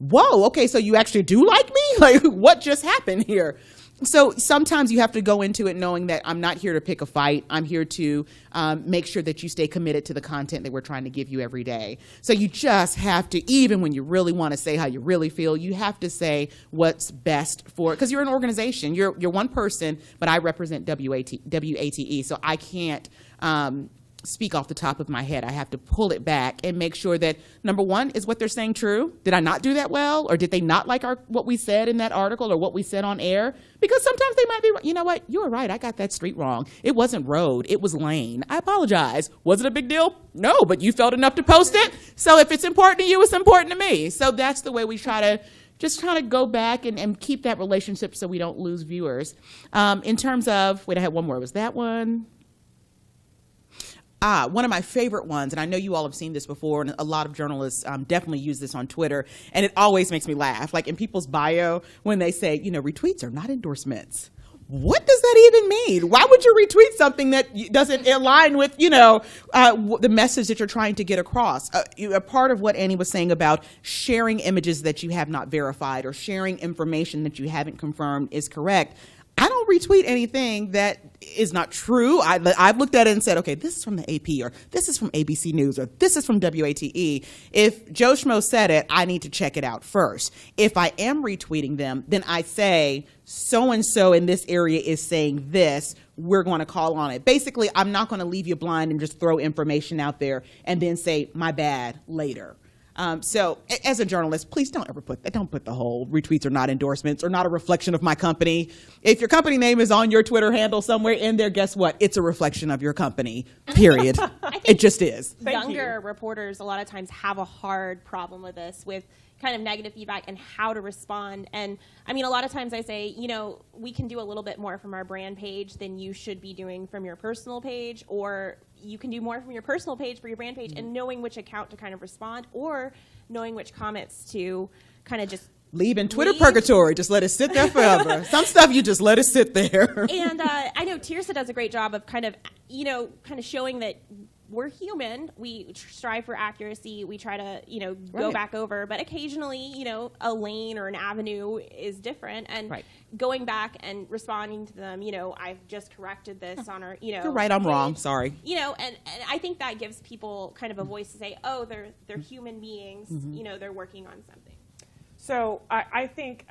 Whoa, okay, so you actually do like me? Like, what just happened here? So sometimes you have to go into it knowing that I'm not here to pick a fight. I'm here to make sure that you stay committed to the content that we're trying to give you every day. So you just have to, even when you really want to say how you really feel, you have to say what's best for, because you're an organization. You're one person, but I represent WATE, so I can't speak off the top of my head. I have to pull it back and make sure that, number one, is what they're saying true? Did I not do that well? Or did they not like what we said in that article or what we said on air? Because sometimes they might be, you know what, you were right, I got that street wrong. It wasn't road, it was lane. I apologize. Was it a big deal? No, but you felt enough to post it. So if it's important to you, it's important to me. So that's the way we try to just kind of go back and keep that relationship so we don't lose viewers. In terms of, wait, I had one more. Was that one? One of my favorite ones, and I know you all have seen this before, and a lot of journalists definitely use this on Twitter, and it always makes me laugh. Like in people's bio, when they say, retweets are not endorsements. What does that even mean? Why would you retweet something that doesn't align with, the message that you're trying to get across? A part of what Annie was saying about sharing images that you have not verified or sharing information that you haven't confirmed is correct. I don't retweet anything that is not true. I've looked at it and said, okay, this is from the AP, or this is from ABC News, or this is from WATE. If Joe Schmo said it, I need to check it out first. If I am retweeting them, then I say, so-and-so in this area is saying this, we're going to call on it. Basically, I'm not going to leave you blind and just throw information out there and then say, my bad, later. So as a journalist, please don't put the whole retweets are not endorsements or not a reflection of my company. If your company name is on your Twitter handle somewhere in there, guess what? It's a reflection of your company, period. It just is. Younger reporters a lot of times have a hard problem with this, with kind of negative feedback and how to respond. And I mean, a lot of times I say, we can do a little bit more from our brand page than you should be doing from your personal page, or you can do more from your personal page for your brand page, and knowing which account to kind of respond, or knowing which comments to kind of just leave in Twitter purgatory. Just let it sit there forever. Some stuff you just let it sit there. And I know Teresa does a great job of kind of showing that we're human. We strive for accuracy. We try to, go back over. But occasionally, a lane or an avenue is different. And going back and responding to them, I've just corrected this on our, You're right, I'm wrong. Sorry. And I think that gives people kind of a voice to say, oh, they're human beings. Mm-hmm. They're working on something. So I think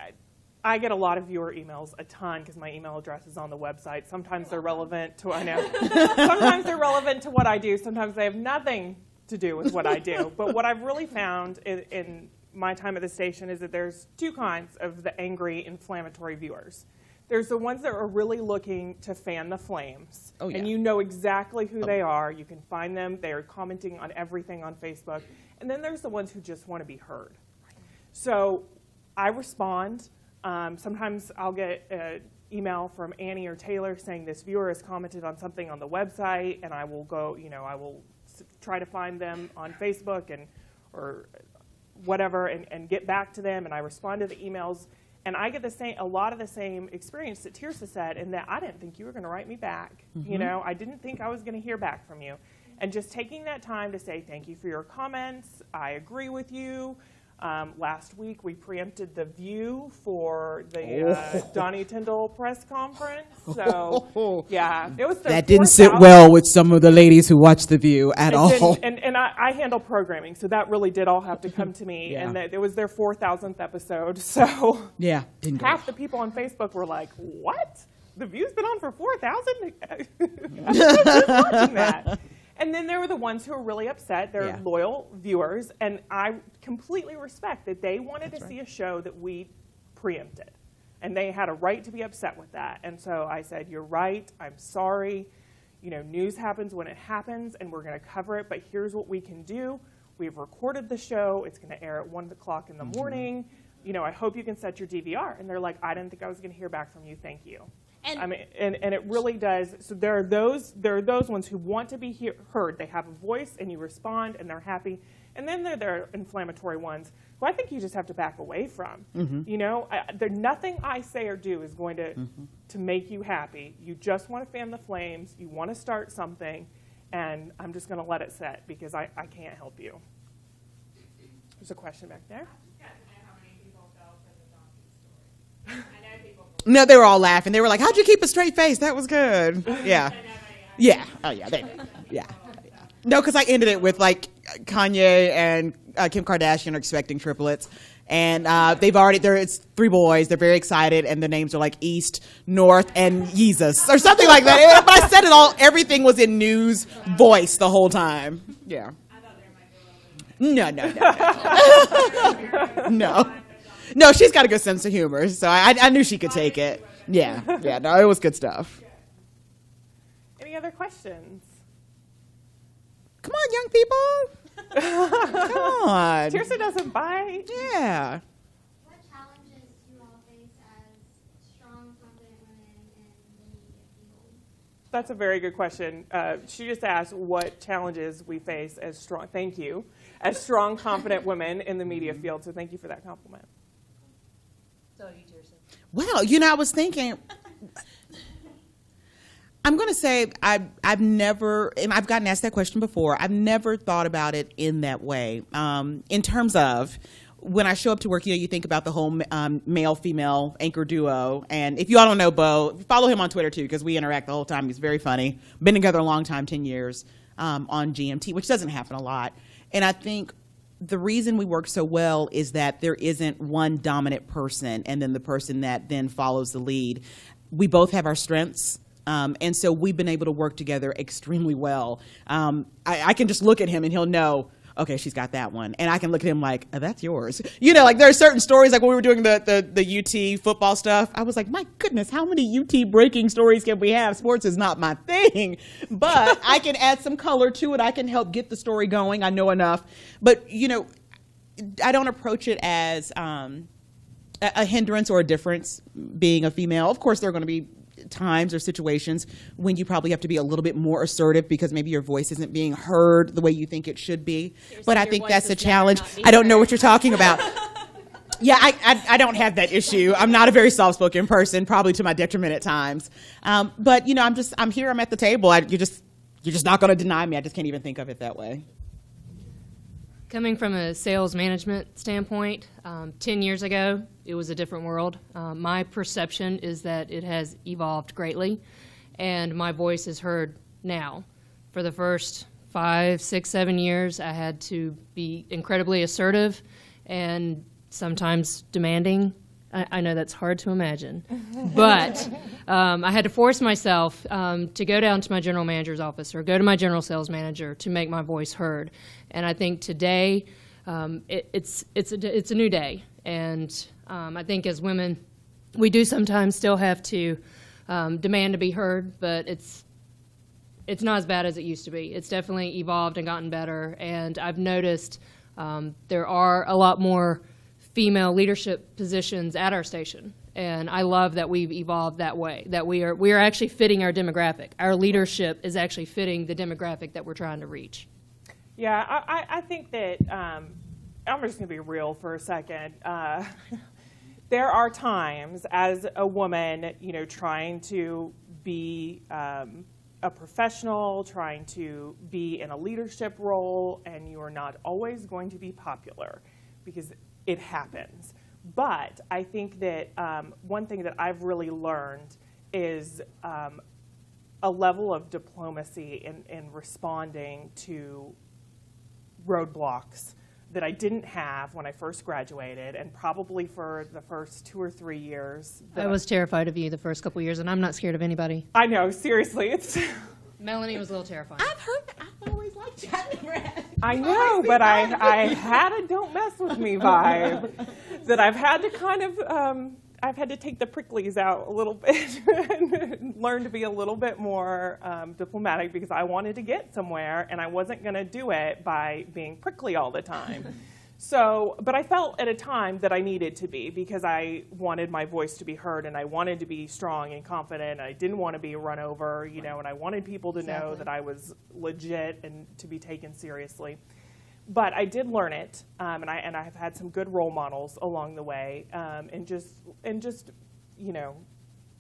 I get a lot of viewer emails, a ton, because my email address is on the website. Sometimes they're relevant to Sometimes they're relevant to what I do. Sometimes they have nothing to do with what I do. But what I've really found in my time at the station is that there's two kinds of the angry, inflammatory viewers. There's the ones that are really looking to fan the flames. Oh, yeah. And you know exactly who they are. You can find them. They are commenting on everything on Facebook. And then there's the ones who just want to be heard. So I respond. Sometimes I'll get an email from Annie or Taylor saying this viewer has commented on something on the website, and I will go, I will try to find them on Facebook or whatever and get back to them, and I respond to the emails. And I get a lot of the same experience that Tirsa said, in that I didn't think you were going to write me back. You know, I didn't think I was going to hear back from you. And just taking that time to say thank you for your comments, I agree with you. Last week we preempted The View for the Donnie Tyndall press conference. So yeah, it was that didn't sit well with some of the ladies who watched The View at all. And I handle programming, so that really did all have to come to me. And it was their 4,000th episode. So yeah, half the people on Facebook were like, "What? The View's been on for 4,000?" Watching that. And then there were the ones who were really upset. They're loyal viewers, and I completely respect that they wanted to see a show that we preempted, and they had a right to be upset with that. And so I said, "You're right. I'm sorry. You know, news happens when it happens, and we're going to cover it. But here's what we can do. We've recorded the show. It's going to air at 1 o'clock in the morning. You know, I hope you can set your DVR." And they're like, "I didn't think I was going to hear back from you. Thank you." And, I mean, and it really does. So there are those ones who want to be heard. They have a voice, and you respond, and they're happy. And then there are inflammatory ones who I think you just have to back away from. You know, nothing I say or do is going to make you happy. You just want to fan the flames. You want to start something, and I'm just going to let it set because I can't help you. There's a question back there. No, they were all laughing. They were like, "How'd you keep a straight face? That was good." Yeah. Yeah. Oh, yeah. Yeah. No, because I ended it with, like, Kanye and Kim Kardashian are expecting triplets. And it's 3 boys. They're very excited. And the names are like East, North, and Yeezus or something like that. But I said it all. Everything was in news voice the whole time. Yeah. No. No. No, she's got a good sense of humor, so I knew she could take it. Yeah, no, it was good stuff. Any other questions? Come on, young people. Come on. Tirsa doesn't bite. Yeah. What challenges do you all face as strong, confident women in the media field? That's a very good question. She just asked what challenges we face as strong, confident women in the media field, so thank you for that compliment. So you, Tirsa. Well, you know, I was thinking, I'm going to say I've never, and I've gotten asked that question before, I've never thought about it in that way. In terms of when I show up to work, you know, you think about the whole male-female anchor duo. And if you all don't know Bo, follow him on Twitter, too, because we interact the whole time. He's very funny. Been together a long time, 10 years, on GMT, which doesn't happen a lot. And I think the reason we work so well is that there isn't one dominant person and then the person that then follows the lead. We both have our strengths, and so we've been able to work together extremely well. I can just look at him and he'll know, okay, she's got that one. And I can look at him like, oh, that's yours. You know, like there are certain stories, like when we were doing the UT football stuff, I was like, my goodness, how many UT breaking stories can we have? Sports is not my thing. But I can add some color to it. I can help get the story going. I know enough. But, you know, I don't approach it as a hindrance or a difference being a female. Of course, there are going to be times or situations when you probably have to be a little bit more assertive because maybe your voice isn't being heard the way you think it should be. But I think that's a challenge. I don't know what you're talking about. Yeah, I don't have that issue. I'm not a very soft-spoken person, probably to my detriment at times. But, you know, I'm here, I'm at the table. You're just not going to deny me. I just can't even think of it that way. Coming from a sales management standpoint, 10 years ago, it was a different world. My perception is that it has evolved greatly, and my voice is heard now. For the first 5, 6, 7 years, I had to be incredibly assertive and sometimes demanding. I know that's hard to imagine, but I had to force myself to go down to my general manager's office or go to my general sales manager to make my voice heard. And I think today it's a new day, and I think as women we do sometimes still have to demand to be heard, but it's not as bad as it used to be. It's definitely evolved and gotten better, and I've noticed there are a lot more female leadership positions at our station, and I love that we've evolved that way, that we are actually fitting our demographic. Our leadership is actually fitting the demographic that we're trying to reach. Yeah, I think that I'm just going to be real for a second. There are times as a woman, trying to be a professional, trying to be in a leadership role, and you are not always going to be popular because it happens. But I think that one thing that I've really learned is a level of diplomacy in responding to roadblocks that I didn't have when I first graduated, and probably for the first 2 or 3 years. I was terrified of you the first couple years, and I'm not scared of anybody. I know, seriously. Melanie was a little terrifying. I've heard that. I've always liked that. I know, but I had a don't mess with me vibe that I've had to kind of, I've had to take the pricklies out a little bit and learn to be a little bit more diplomatic, because I wanted to get somewhere and I wasn't going to do it by being prickly all the time. But I felt at a time that I needed to be, because I wanted my voice to be heard and I wanted to be strong and confident. I didn't want to be run over, and I wanted people to know that I was legit and to be taken seriously. But I did learn it, and I have had some good role models along the way, and just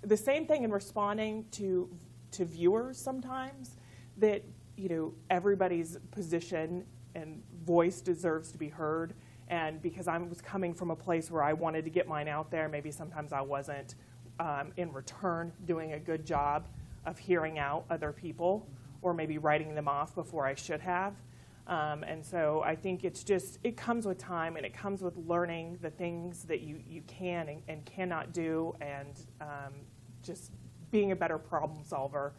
the same thing in responding to viewers sometimes, that everybody's position and voice deserves to be heard, and because I was coming from a place where I wanted to get mine out there, maybe sometimes I wasn't in return doing a good job of hearing out other people, or maybe writing them off before I should have. And so I think it comes with time, and it comes with learning the things that you can and cannot do, and just being a better problem solver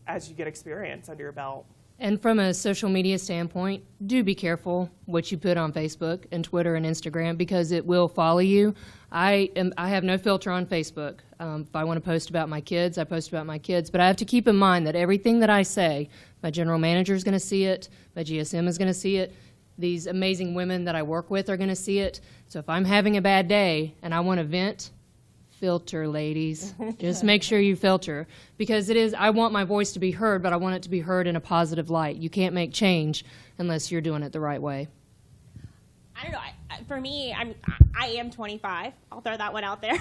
as you get experience under your belt. And from a social media standpoint, do be careful what you put on Facebook and Twitter and Instagram, because it will follow you. I have no filter on Facebook. If I want to post about my kids, I post about my kids. But I have to keep in mind that everything that I say, my general manager is going to see it, my GSM is going to see it, these amazing women that I work with are going to see it. So if I'm having a bad day and I want to vent, filter, ladies. Just make sure you filter, because I want my voice to be heard, but I want it to be heard in a positive light. You can't make change unless you're doing it the right way. I don't know. For me, I am 25. I'll throw that one out there.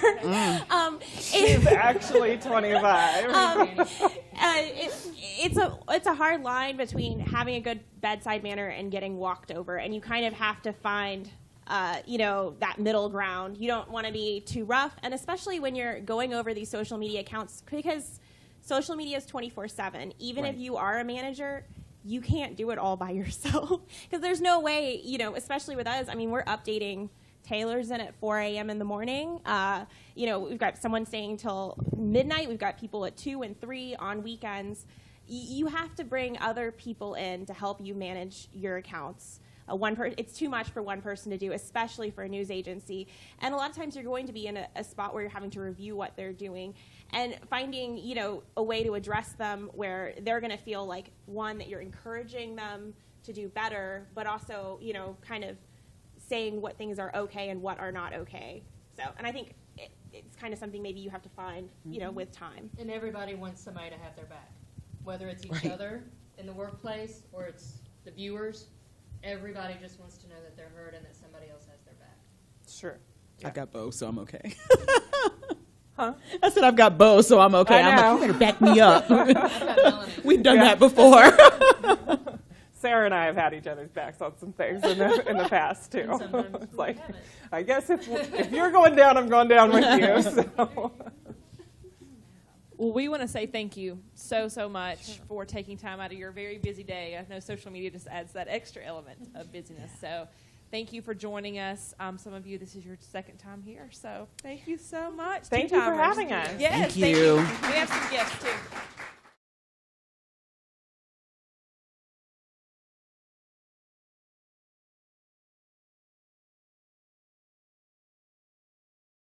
She's actually 25. It's a hard line between having a good bedside manner and getting walked over, and you kind of have to find that middle ground. You don't want to be too rough, and especially when you're going over these social media accounts, because social media is 24/7. Even if you are a manager, you can't do it all by yourself, because there's no way, especially with us. I mean, we're updating Taylor's in at 4 a.m. in the morning. We've got someone staying till midnight. We've got people at 2 and 3 on weekends. You have to bring other people in to help you manage your accounts. It's too much for one person to do, especially for a news agency. And a lot of times you're going to be in a spot where you're having to review what they're doing, and finding, a way to address them where they're going to feel like, one, that you're encouraging them to do better, but also, kind of saying what things are okay and what are not okay. So, and I think it's kind of something maybe you have to find, with time. And everybody wants somebody to have their back, whether it's each other in the workplace or it's the viewers. Everybody just wants to know that they're heard and that somebody else has their back. Sure. Yeah. I got both, so I'm okay. Huh? I said I've got both, so I'm okay. I'm like, you better back me up. We've done that before. Sarah and I have had each other's backs on some things in the past, too. It's like, I guess if you're going down, I'm going down with you. So. Well, we want to say thank you so much for taking time out of your very busy day. I know social media just adds that extra element of busyness. So thank you for joining us. Some of you, this is your second time here. So thank you so much. Thank you for having us. Yes, thank you. We have some gifts, too.